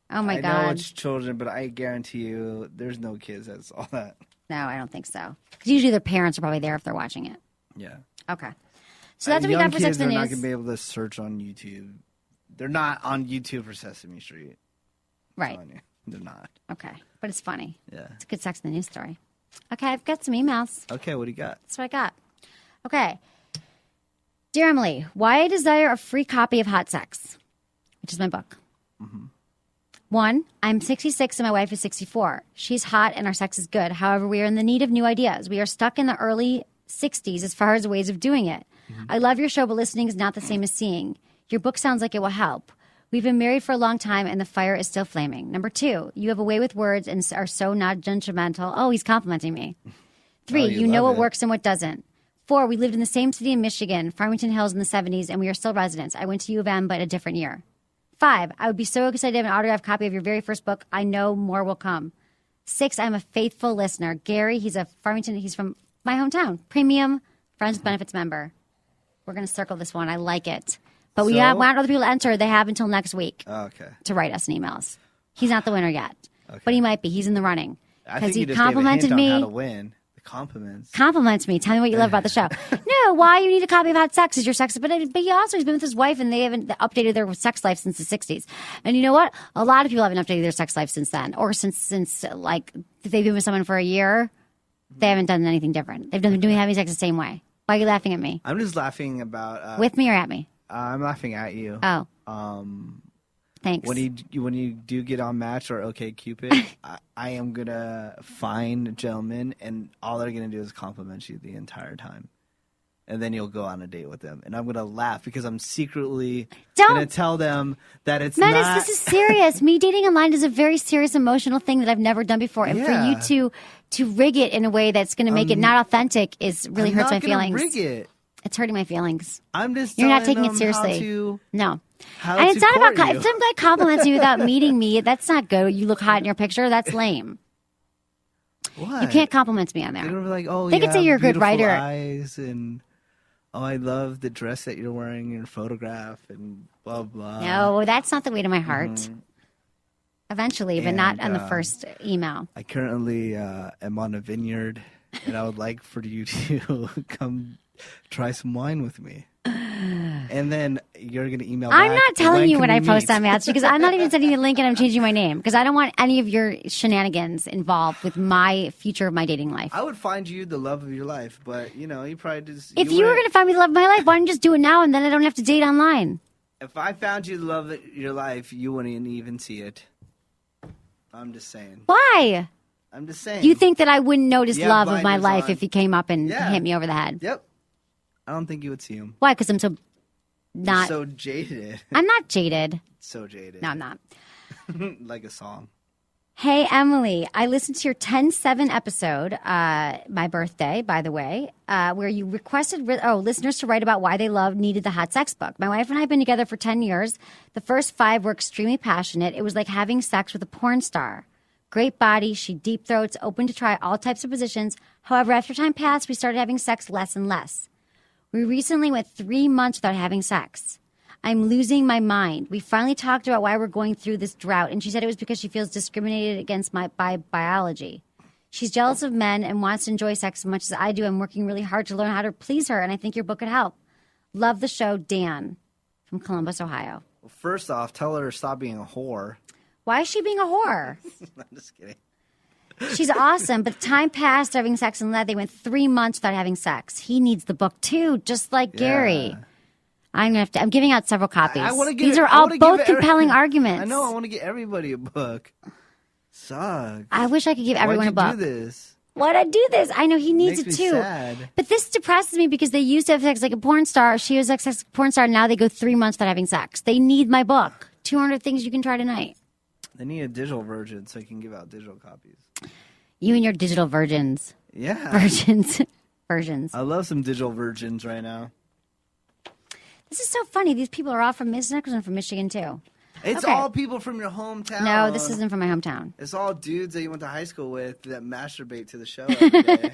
Oh my I God. know it's children, but I guarantee you there's no kids that saw that. No, I don't think so. Because usually their parents are probably there if they're watching it. Yeah. Okay. So that's what we Young got for Sex kids in are the not News. going to be able to search on YouTube. They're not on YouTube for Sesame Street. I'm Right. telling you. They're not. Okay. But it's funny. Yeah. It's a good Sex in the News story. Okay, I've got some emails. Okay, what do you got? That's what I got. Okay. Dear Emily, why I desire a free copy of Hot Sex, which is my book. Mm-hmm. 1, I'm 66 and my wife is 64. She's hot and our sex is good. However, we are in the need of new ideas. We are stuck in the early 60s as far as ways of doing it. I love your show, but listening is not the same as seeing. Your book sounds like it will help. We've been married for a long time and the fire is still flaming. Number 2, you have a way with words and are so not judgmental. Oh, he's complimenting me. 3, Oh, you know love what it. works and what doesn't. 4, we lived in the same city in Michigan, Farmington Hills in the 70s, and we are still residents. I went to U of M, but a different year. 5, I would be so excited to have an autographed copy of your very first book. I know more will come. 6, I'm a faithful listener. Gary, he's from my hometown. Premium Friends with Benefits member. We're going to circle this one. I like it. But we So- want other people to enter. They have until next week Okay. to write us an emails. He's not the winner yet, but he might be. He's in the running. I Because think he you just gave a complimented hint me. on how to win. The compliments. Compliments me. Tell me what you love about the show. No, why you need a copy of Hot Sex is your sex. But he's been with his wife and they haven't updated their sex life since the 60s. And you know what? A lot of people haven't updated their sex life since then. Or since like, if they've been with someone for a year, they haven't done anything different. They've been doing having sex the same way. Why are you laughing at me? I'm just laughing about... With me or at me? I'm laughing at you. Oh. Thanks. When you do get on Match or OkCupid, I am gonna find gentlemen, and all they're gonna do is compliment you the entire time, and then you'll go on a date with them, and I'm gonna laugh because I'm secretly gonna tell them that it's Menace, not. this is serious. Me dating online is a very serious emotional thing that I've never done before, and Yeah. for you to rig it in a way that's going to make it not authentic is really I'm hurts not my gonna feelings. Rig it. It's hurting my feelings. I'm just. You're not telling taking it them seriously. No. how And to it's not about court you. if some guy compliments me without meeting me. That's not good. You look hot in your picture. That's lame. What? You can't compliment me on They're there. gonna be like, oh, They you could say have you're a good beautiful writer. Eyes and oh, I love the dress that you're wearing in your photograph and blah blah. No, that's not the way to my heart. Eventually, but not on And, the first email. I currently am on a vineyard, and I would like for you to come try some wine with me. And then you're going to email I'm back, not telling you can when I we post meet? on Match because I'm not even sending you the link and I'm changing my name because I don't want any of your shenanigans involved with my future of my dating life. I would find you the love of your life, but, you probably just... If you were going to find me the love of my life, why don't you just do it now and then I don't have to date online? If I found you the love of your life, you wouldn't even see it. I'm just saying. Why? I'm just saying. You think that I wouldn't notice You have love of my blinders life on. if he came up and Yeah. hit me over the head? Yep. I don't think you would see him. Why? Because I'm so not. So jaded. I'm not jaded. So jaded. No, I'm not. Like a song. Hey, Emily, I listened to your 10/7 episode, my birthday, by the way, where you requested listeners to write about why they needed the hot sex book. My wife and I have been together for 10 years. The first 5 were extremely passionate. It was like having sex with a porn star. Great body, she deep throats, open to try all types of positions. However, after time passed, we started having sex less and less. We recently went 3 months without having sex. I'm losing my mind. We finally talked about why we're going through this drought, and she said it was because she feels discriminated against by biology. She's jealous of men and wants to enjoy sex as much as I do. I'm working really hard to learn how to please her, and I think your book could help. Love the show, Dan from Columbus, Ohio. Well, first off, tell her to stop being a whore. Why is she being a whore? I'm just kidding. She's awesome, but time passed having sex and they went 3 months without having sex. He needs the book too, just like Gary. I'm giving out several copies. These are all both compelling arguments. I know. I want to get everybody a book. Sucks. I wish I could give everyone a book. Why'd you do this? Why'd I do this? I know he needs Makes it me too. sad. But this depresses me because they used to have sex like a porn star. She was like a porn star. Now they go 3 months without having sex. They need my book. 200 things you can try tonight. They need a digital version so you can give out digital copies. You and your digital virgins. Yeah. Versions. I love some digital virgins right now. This is so funny. These people are all from Michigan, from Michigan too. It's Okay. all people from your hometown. No, this isn't from my hometown. It's all dudes that you went to high school with that masturbate to the show every day.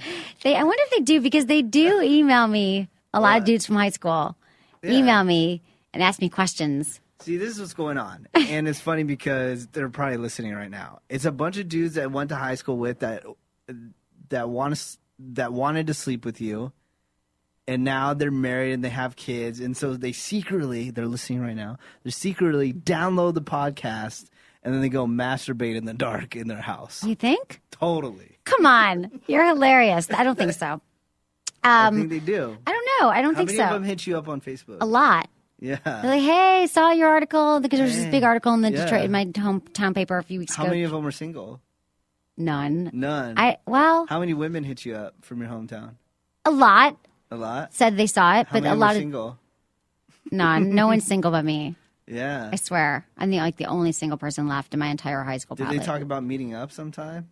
I wonder if they do, because they do email me. A lot of dudes from high school email me and ask me questions. See, this is what's going on. And it's funny because they're probably listening right now. It's a bunch of dudes that went to high school with that wanted to sleep with you. And now they're married and they have kids. And so they're listening right now. They secretly download the podcast and then they go masturbate in the dark in their house. You think? Totally. Come on. You're hilarious. I don't think so. I think they do. I don't know. I don't How think many so. of them hit you up on Facebook? A lot. Yeah. They're like, hey, saw your article, because there was this big article in the Yeah. Detroit, in my hometown paper a few weeks How ago. many of them are single? None. None. How many women hit you up from your hometown? A lot A lot? said they saw it, How but many a were lot of single? none. No one's single but me. Yeah. I swear, I'm the only single person left in my entire high school. Did probably. they talk about meeting up sometime?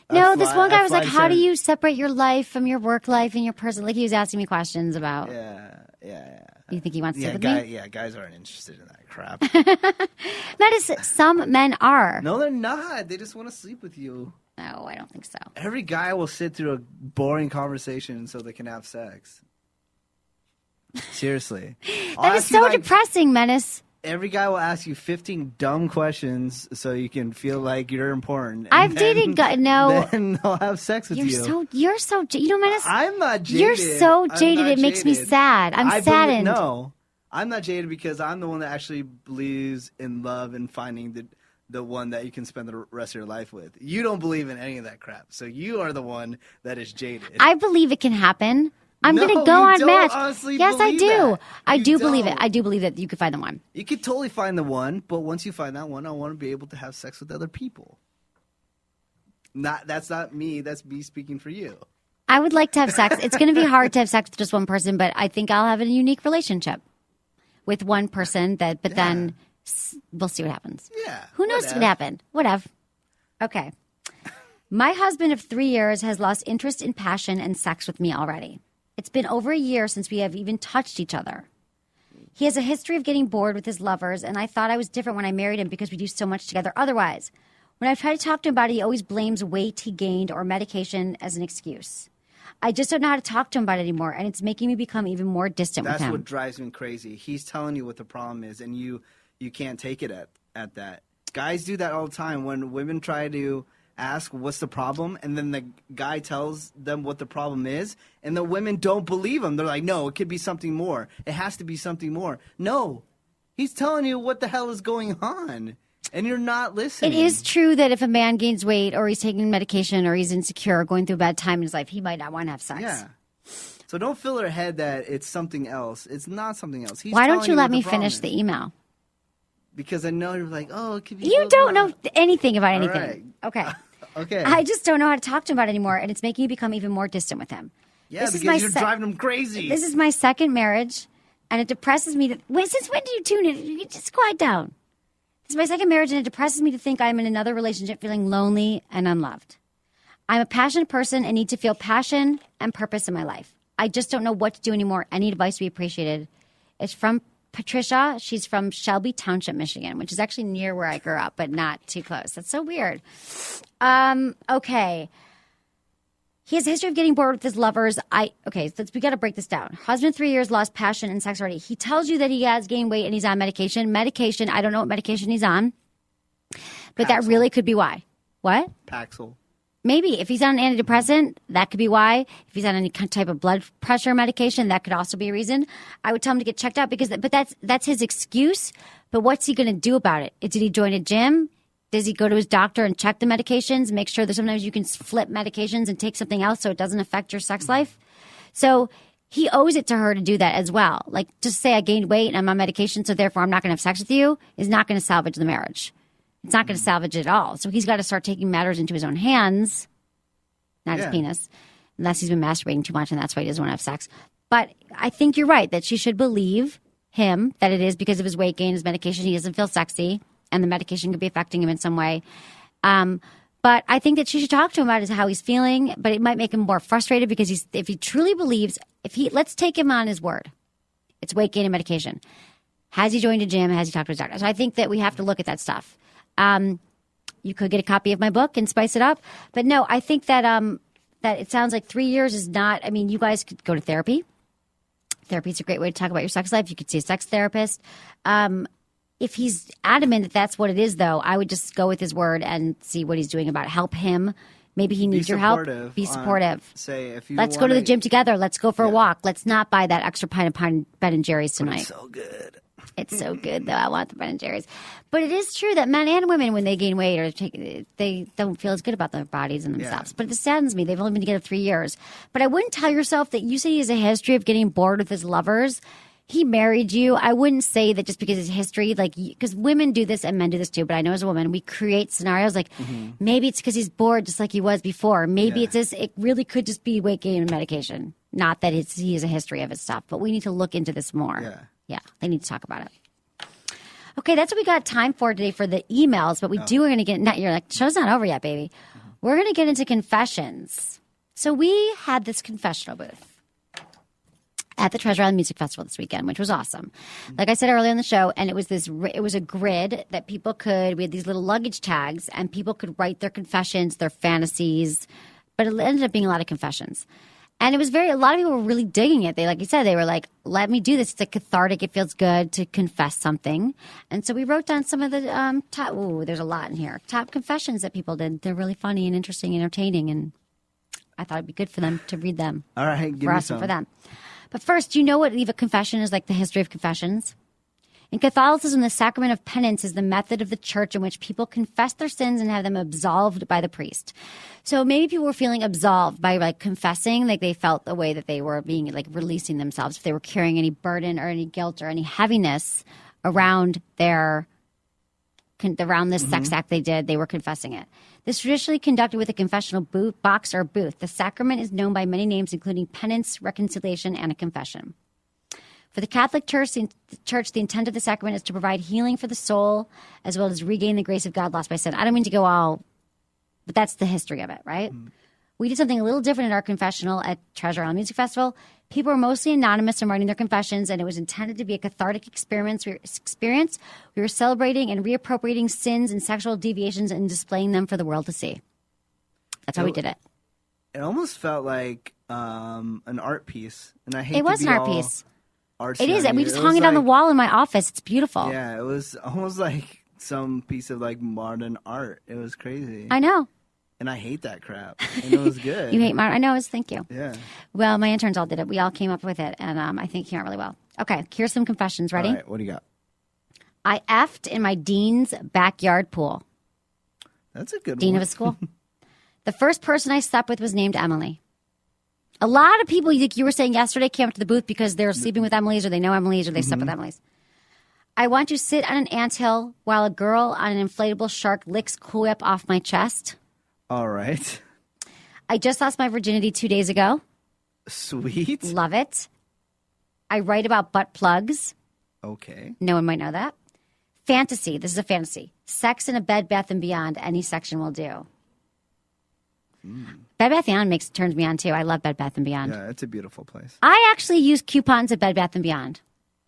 No, this one guy was like, flight "How do attendant- you separate your life from your work life and your personal?" Like he was asking me questions about. Yeah. You think he wants to Yeah, sleep with me? yeah, guys aren't interested in that crap. That is, some men are. No, they're not. They just want to sleep with you. No, I don't think so. Every guy will sit through a boring conversation so they can have sex. Seriously. That is so depressing, Menace. Every guy will ask you 15 dumb questions so you can feel like you're important. and I've then- dated guys. No, Then they'll have sex with you. you're so. You know, Menace. I'm not jaded. You're so I'm jaded. not It makes me jaded. sad. I'm saddened. No, I'm not jaded because I'm the one that actually believes in love and finding the one that you can spend the rest of your life with. You don't believe in any of that crap, so you are the one that is jaded. I believe it can happen. I'm No, going to go you on don't Match. honestly Yes, I believe do. that. I You do believe it. don't. I do believe that you could find the one. You could totally find the one, but once you find that one, I want to be able to have sex with other people. That's not me. That's me speaking for you. I would like to have sex. It's going to be hard to have sex with just one person, but I think I'll have a unique relationship with one person. But then we'll see what happens. Yeah. Who knows what happened? Whatever. Okay. My husband of 3 years has lost interest in passion and sex with me already. It's been over a year since we have even touched each other. He has a history of getting bored with his lovers, and I thought I was different when I married him because we do so much together otherwise. When I try to talk to him about it, he always blames weight he gained or medication as an excuse. I just don't know how to talk to him about it anymore, and it's making me become even more distant with That's him. what drives me crazy. He's telling you what the problem is, and you can't take it at that. Guys do that all the time. When women try to ask what's the problem, and then the guy tells them what the problem is, and the women don't believe him. They're like, no, it could be something more. It has to be something more. No, he's telling you what the hell is going on, and you're not listening. It is true that if a man gains weight or he's taking medication or he's insecure or going through a bad time in his life, he might not want to have sex. Yeah. So don't fill her head that it's something else. It's not something else. He's Why don't telling you let what me the problem finish is. the email? Because I know you're like, oh, it could be. You blah, don't blah. know anything about All anything. right. Okay. Okay. I just don't know how to talk to him about it anymore, and it's making me become even more distant with him. Yeah, This is because my you're driving them crazy. This is my second marriage, and it depresses me. Since when do you tune in? You just quiet down. This is my second marriage, and it depresses me to think I'm in another relationship feeling lonely and unloved. I'm a passionate person and need to feel passion and purpose in my life. I just don't know what to do anymore. Any advice would be appreciated. It's from Patricia. She's from Shelby Township, Michigan, which is actually near where I grew up, but not too close. That's so weird. Okay. He has a history of getting bored with his lovers. We got to break this down. Husband, 3 years, lost passion and sex already. He tells you that he has gained weight and he's on medication. Medication, I don't know what medication he's on, but that really could be why. What? Paxil. Maybe. If he's on an antidepressant, that could be why. If he's on any type of blood pressure medication, that could also be a reason. I would tell him to get checked out but that's his excuse. But what's he going to do about it? Did he join a gym? Does he go to his doctor and check the medications? Make sure that sometimes you can flip medications and take something else so it doesn't affect your sex life. So he owes it to her to do that as well. Like, just say I gained weight and I'm on medication, so therefore I'm not going to have sex with you, is not going to salvage the marriage. It's not going to salvage it at all. So he's got to start taking matters into his own hands, not his penis, unless he's been masturbating too much and that's why he doesn't want to have sex. But I think you're right that she should believe him that it is because of his weight gain, his medication. He doesn't feel sexy. And the medication could be affecting him in some way. But I think that she should talk to him about how he's feeling, but it might make him more frustrated because if he truly believes, let's take him on his word. It's weight gain and medication. Has he joined a gym? Has he talked to his doctor? So I think that we have to look at that stuff. You could get a copy of my book and spice it up. But no, I think that it sounds like 3 years is not, you guys could go to therapy. Therapy is a great way to talk about your sex life. You could see a sex therapist. If he's adamant that that's what it is, though, I would just go with his word and see what he's doing about it. Help him. Maybe he needs your help. Be supportive. Let's go to the gym together. Let's go for a walk. Let's not buy that extra pint of Ben & Jerry's tonight. It's so good. It's so good, though. I want the Ben & Jerry's. But it is true that men and women, when they gain weight, they don't feel as good about their bodies and themselves. Yeah. But it saddens me. They've only been together 3 years. But I wouldn't tell yourself that you say he has a history of getting bored with his lovers. He married you. I wouldn't say that just because it's history, because women do this and men do this too. But I know as a woman, we create scenarios maybe it's because he's bored just like he was before. Maybe it's this. It really could just be weight gain and medication. Not that he has a history of his stuff. But we need to look into this more. Yeah, they need to talk about it. Okay, that's what we got time for today for the emails. But we're going to get. You're like, show's not over yet, baby. We're going to get into confessions. So we had this confessional booth at the Treasure Island Music Festival this weekend, which was awesome. Like I said earlier in the show, and it was a grid that we had these little luggage tags, and people could write their confessions, their fantasies, but it ended up being a lot of confessions. And a lot of people were really digging it. Like you said, they were like, let me do this. It's cathartic. It feels good to confess something. And so we wrote down some of the there's a lot in here. Top confessions that people did. They're really funny and interesting and entertaining, and I thought it'd be good for them to read them. All right, give for me us some. And for them. But first, do you know what a confession is, like the history of confessions? In Catholicism, the sacrament of penance is the method of the church in which people confess their sins and have them absolved by the priest. So maybe people were feeling absolved by confessing, like they felt the way that they were being releasing themselves. If they were carrying any burden or any guilt or any heaviness around this sex act they did, they were confessing it. This is traditionally conducted with a confessional box or booth. The sacrament is known by many names, including penance, reconciliation, and a confession. For the Catholic Church, the intent of the sacrament is to provide healing for the soul, as well as regain the grace of God lost by sin. I don't mean to go all, but that's the history of it, right? We did something a little different in our confessional at Treasure Island Music Festival. People were mostly anonymous in writing their confessions, and it was intended to be a cathartic experience. We were celebrating and reappropriating sins and sexual deviations and displaying them for the world to see. That's how we did it. It almost felt like an art piece, and I hate it was to be an art all piece. Artsy it is, on and we you. just It hung was it on the wall in my office. It's beautiful. Yeah, it was almost like some piece of modern art. It was crazy. I know. And I hate that crap. And it was good. You hate modern? I know. Thank you. Yeah. Well, my interns all did it. We all came up with it, and I think it came out really well. Okay, here's some confessions. Ready? All right, what do you got? I effed in my dean's backyard pool. That's a good Dean one. of a school. The first person I slept with was named Emily. A lot of people, like you were saying yesterday, came up to the booth because they're sleeping with Emily's, or they know Emily's, or they slept with Emily's. I want to sit on an anthill while a girl on an inflatable shark licks Cool Whip off my chest. All right. I just lost my virginity 2 days ago. Sweet. Love it. I write about butt plugs. Okay. No one might know that. Fantasy. This is a fantasy. Sex in a Bed Bath & Beyond. Any section will do. Bed Bath & Beyond turns me on too. I love Bed Bath & Beyond. Yeah, it's a beautiful place. I actually use coupons at Bed Bath & Beyond,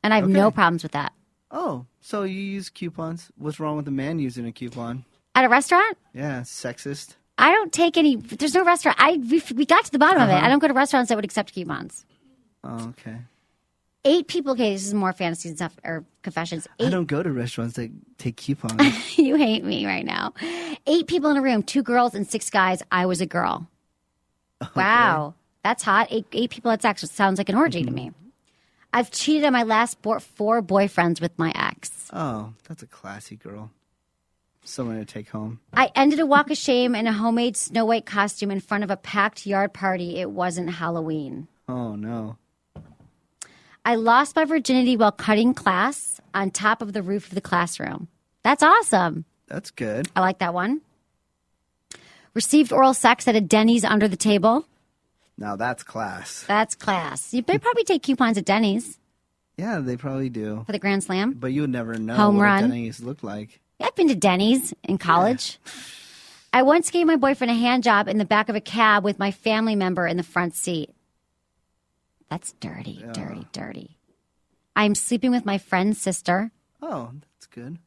and I have no problems with that. Oh, so you use coupons? What's wrong with a man using a coupon? At a restaurant? Yeah, sexist. I don't take any. There's no restaurant. We got to the bottom of it. I don't go to restaurants that would accept coupons. Oh, okay. 8 people. Okay, this is more fantasies and stuff or confessions. I don't go to restaurants that take coupons. You hate me right now. 8 people in a room, 2 girls and 6 guys. I was a girl. Okay. Wow, that's hot. 8 people had sex. It sounds like an orgy to me. I've cheated on my last 4 boyfriends with my ex. Oh, that's a classy girl. Someone to take home. I ended a walk of shame in a homemade Snow White costume in front of a packed yard party. It wasn't Halloween. Oh, no. I lost my virginity while cutting class on top of the roof of the classroom. That's awesome. That's good. I like that one. Received oral sex at a Denny's under the table. Now that's class. That's class. They probably take coupons at Denny's Yeah, they probably do. for the Grand Slam. But you would never know Home what run. a Denny's look like. Yeah, I've been to Denny's in college. Yeah. I once gave my boyfriend a hand job in the back of a cab with my family member in the front seat. That's dirty, dirty, dirty. I'm sleeping with my friend's sister. Oh, that's good.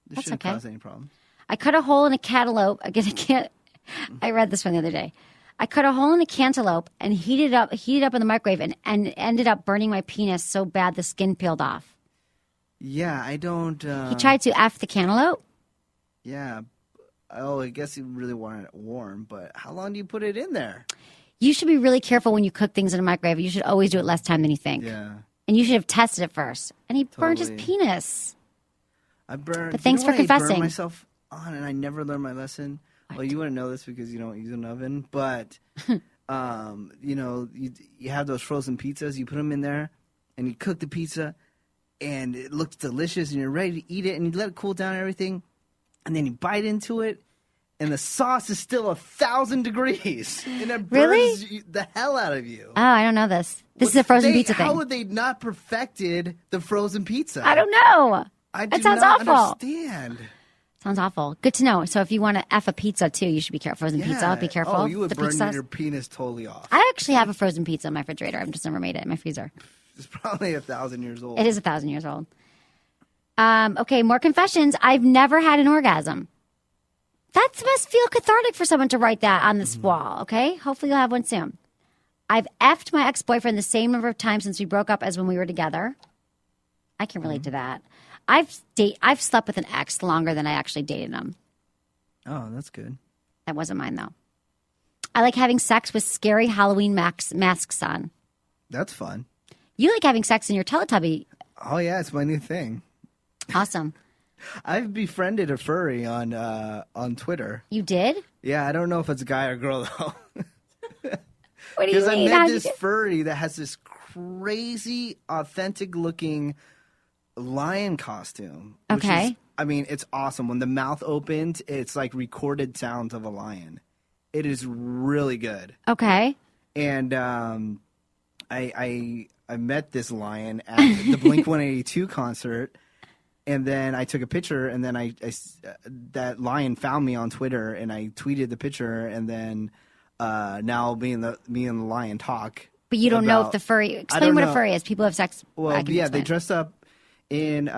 This That's shouldn't okay. cause any problem. I cut a hole in a cantaloupe. I read this one the other day. I cut a hole in a cantaloupe and heated up in the microwave and ended up burning my penis so bad the skin peeled off. Yeah, I don't... He tried to F the cantaloupe? Yeah. Oh, I guess he really wanted it warm, but how long do you put it in there? You should be really careful when you cook things in a microwave. You should always do it less time than you think. Yeah. And you should have tested it first. And he burned his Totally. penis. I burned... But thanks for I confessing. burned myself on and I never learned my lesson. Well, you wouldn't know this because you don't use an oven, but, you have those frozen pizzas. You put them in there and you cook the pizza and it looks delicious and you're ready to eat it and you let it cool down and everything. And then you bite into it and the sauce is still 1,000 degrees. And it burns the hell out of you. Oh, I don't know this. This is a frozen pizza thing. How would they not perfected the frozen pizza? I don't know. That sounds awful. Understand. Sounds awful. Good to know. So if you want to F a pizza too, you should be careful. Frozen pizza, be careful. Oh, you would the burn pizza your penis totally off. I actually have a frozen pizza in my refrigerator. I've just never made it in my freezer. It's probably 1,000 years old. It is 1,000 years old. Okay, more confessions. I've never had an orgasm. That must feel cathartic for someone to write that on this wall, okay? Hopefully you'll have one soon. I've effed my ex-boyfriend the same number of times since we broke up as when we were together. I can relate to that. I've slept with an ex longer than I actually dated him. Oh, that's good. That wasn't mine, though. I like having sex with scary Halloween masks on. That's fun. You like having sex in your Teletubby. Oh, yeah, it's my new thing. Awesome. I've befriended a furry on Twitter. You did? Yeah, I don't know if it's a guy or girl, though. What do you Because I mean? met How'd this you do- furry that has this crazy, authentic-looking lion costume. which Okay. is- I mean, it's awesome. When the mouth opens, it's like recorded sounds of a lion. It is really good. Okay. And I met this lion at the Blink-182 concert, and then I took a picture, and then that lion found me on Twitter, and I tweeted the picture, and then now me and the lion talk. But you don't know if about- the furry. I Explain don't what a know. furry is. People have sex. Well, I can yeah, they explain. dressed up in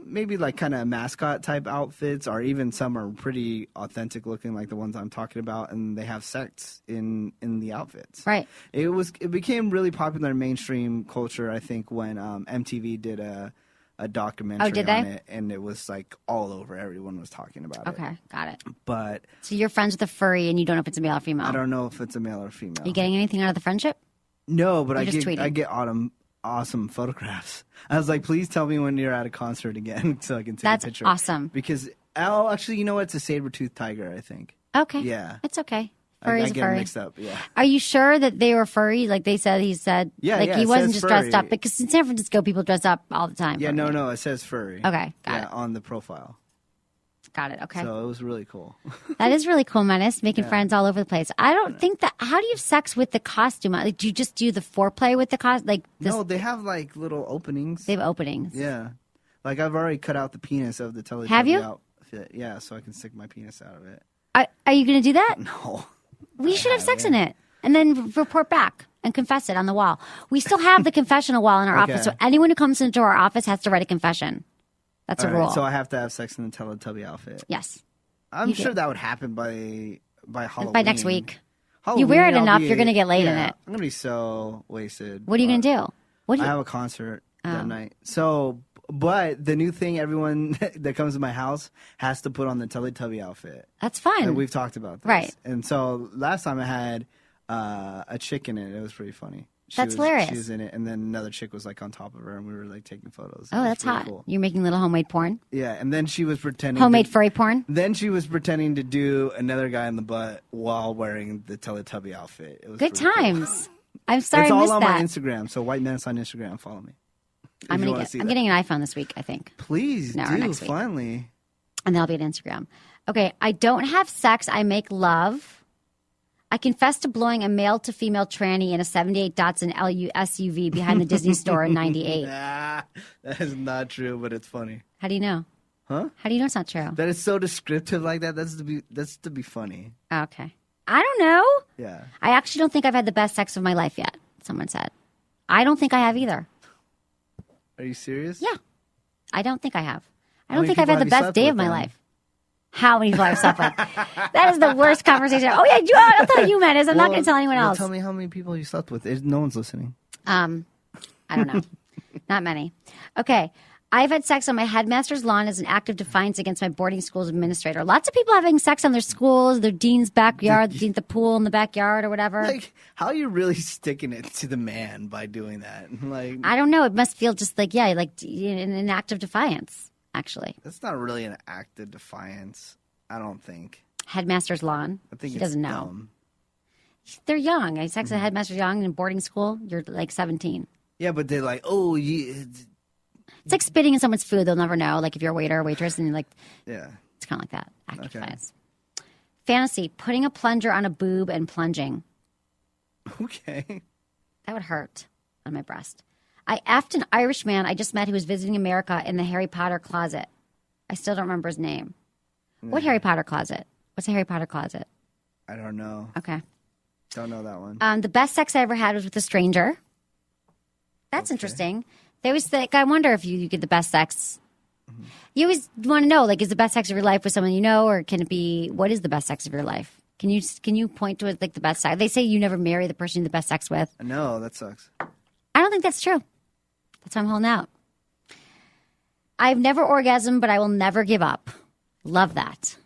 maybe like kind of mascot type outfits, or even some are pretty authentic looking, like the ones I'm talking about, and they have sex in the outfits. Right. It became really popular in mainstream culture, I think, when MTV did a documentary did on they? it, and it was like all over. Everyone was talking about it. Okay, got it. But So you're friends with a furry, and you don't know if it's a male or female. I don't know if it's a male or female. You getting anything out of the friendship? No, but You're just tweeting. I get awesome photographs. I was like, please tell me when you're at a concert again so I can take That's a picture. awesome. Because, actually, you know what? It's a saber-toothed tiger, I think. Okay. Yeah. It's okay. I Furry's a get them furry. mixed up, yeah. Are you sure that they were furry? Like he said, Yeah, like yeah, he it wasn't says just dressed furry. up. Because in San Francisco, people dress up all the time. Yeah, furry. no, it says furry. Okay, got yeah, it. on the profile. Got it. Okay. So it was really cool. That is really cool, Menace. Making friends all over the place. I don't think that. How do you have sex with the costume? Like, do you just do the foreplay with the costume? Like, No, they have like little openings. they have openings. Yeah. Like I've already cut out the penis of the Teletubby Have you? outfit. Yeah, so I can stick my penis out of it. Are you going to do that? No. We should have sex in it and then report back and confess it on the wall. We still have the confessional wall in our Okay. office, so anyone who comes into our office has to write a confession. That's a All right, rule. so I have to have sex in the Teletubby outfit. Yes. I'm You sure do. that would happen by Halloween. By next week. Halloween, You wear it I'll enough, be- you're going to get laid in yeah, it. I'm gonna be so wasted. What are you going to do? What do I you? have a concert Oh. that night. So, but the new thing, everyone that comes to my house has to put on the Teletubby outfit. That's fun. And we've talked about this. Right. And so last time I had a chick in it. It was pretty funny. That's hilarious. She was in it, and then another chick was like on top of her, and we were like taking photos. It Oh, was that's really hot. Cool. You're making little homemade porn? Yeah, and then she was pretending Homemade to, furry porn? Then she was pretending to do another guy in the butt while wearing the Teletubby outfit. It was Good pretty cool. times. I'm sorry It's I all missed on that. my Instagram. So White Menace on Instagram. Follow me. If I'm you gonna wanna see I'm that. getting an iPhone this week, I think. Please No, or do next week. finally. And that'll be on Instagram. Okay, I don't have sex. I make love. I confess to blowing a male to female tranny in a 78 Datsun SUV behind the Disney store in 98. Ah, that is not true, but it's funny. How do you know? Huh? How do you know it's not true? That is so descriptive like that. That's to be funny. Okay. I don't know. Yeah. I actually don't think I've had the best sex of my life yet, someone said. I don't think I have either. Are you serious? Yeah. I don't think I have. I How don't many think I've people had the have you best slept day with of my then? life. How many people I've slept with? That is the worst conversation. Oh, yeah, I'll tell you, Menace. I'm not going to tell anyone else. Tell me how many people you slept with. No one's listening. I don't know. Not many. Okay. I've had sex on my headmaster's lawn as an act of defiance against my boarding school's administrator. Lots of people having sex on their schools, their dean's backyard, the pool in the backyard or whatever. Like, how are you really sticking it to the man by doing that? Like, I don't know. It must feel just like, yeah, like an act of defiance, actually. that's not really an act of defiance. I don't think. Headmaster's lawn. I think He it's doesn't know. dumb. They're young. I sex at headmaster's young in boarding school. You're like 17. Yeah, but they're like, oh, yeah, It's like spitting in someone's food. They'll never know. Like if you're a waiter or waitress and you're like, yeah. it's kind of like that. Act of Okay. defiance. Fantasy. Putting a plunger on a boob and plunging. Okay. That would hurt on my breast. I effed an Irish man I just met who was visiting America in the Harry Potter closet. I still don't remember his name. What Harry Potter closet? What's a Harry Potter closet? I don't know. Okay. Don't know that one. The best sex I ever had was with a stranger. That's interesting. They always think, I wonder if you get the best sex. You always want to know, like, is the best sex of your life with someone you know, or can it be, what is the best sex of your life? Can you point to it like the best sex? They say you never marry the person you have the best sex with. No, that sucks. I don't think that's true. That's why I'm holding out. I've never orgasmed, but I will never give up. Love that.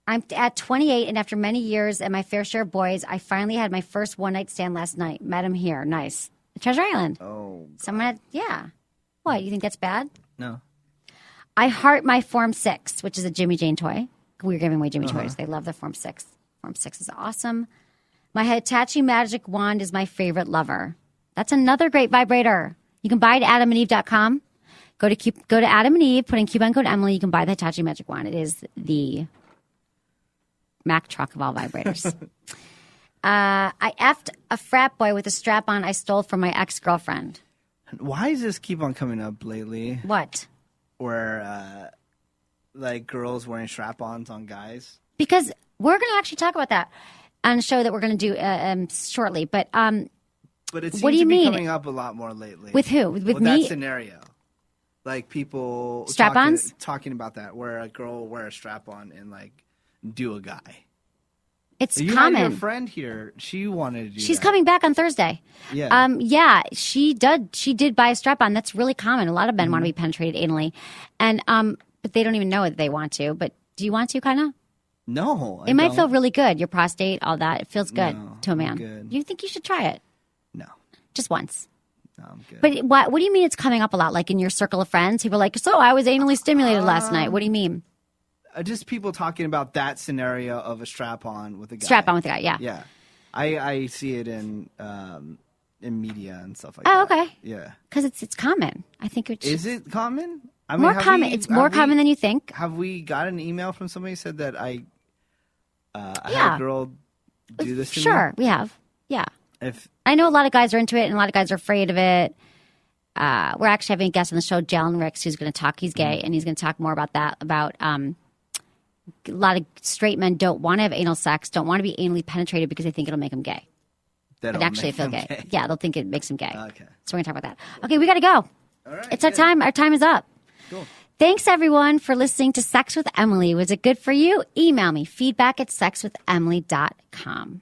I'm at 28, and after many years and my fair share of boys, I finally had my first one-night stand last night. Met him here. Nice. Treasure Island. Oh, Someone had, yeah. What, you think that's bad? no. I heart my Form 6, which is a Jimmy Jane toy. We're giving away Jimmy toys. They love the Form 6. Form 6 is awesome. My Hitachi Magic Wand is my favorite lover. That's another great vibrator. You can buy it at adamandeve.com. Go to Adam and Eve, put in coupon code Emily. You can buy the Hitachi Magic Wand. It is the Mack truck of all vibrators. I effed a frat boy with a strap on I stole from my ex-girlfriend. Why does this keep on coming up lately? What? Where, like, girls wearing strap-ons on guys? Because we're going to actually talk about that on a show that we're going to do shortly. But But it seems What do you to be mean? coming up a lot more lately. with who? With That me? scenario. Like, people Strap-ons? talking about that, where a girl will wear a strap-on and, like, do a guy. It's You had your common. friend here. She wanted to do She's that. coming back on Thursday. Yeah. Yeah, she did buy a strap on. That's really common. A lot of men Mm-hmm. want to be penetrated anally. And but they don't even know that they want to. But do you want to kind of? No. It might feel really good. Your prostate, all that. It feels good No, to a I'm man. good. You think you should try it? No. Just once. No, I'm good. But what do you mean it's coming up a lot? Like in your circle of friends? People are like, so I was anally stimulated last night. What do you mean? Just people talking about that scenario of a strap-on with a guy. Strap on with a guy, yeah. Yeah. I see it in media and stuff like Oh, that. okay. Yeah. Because it's common. I think it's Is it common? I mean, More common. It's more common than you think. Have we got an email from somebody who said that I had Yeah. a girl do this to me? Sure, we have. Yeah. If I know a lot of guys are into it and a lot of guys are afraid of it. We're actually having a guest on the show, Jalen Ricks, who's going to talk. He's gay, and he's going to talk more about that. About a lot of straight men don't want to have anal sex, don't want to be anally penetrated because they think it'll make them gay. that'll But actually, make feel them gay. Yeah, they'll think it makes them gay. Okay. So we're going to talk about that. Okay, we got to go. All right. It's our time. Our time is up. Cool. Thanks, everyone, for listening to Sex with Emily. Was it good for you? Email me, feedback@sexwithemily.com.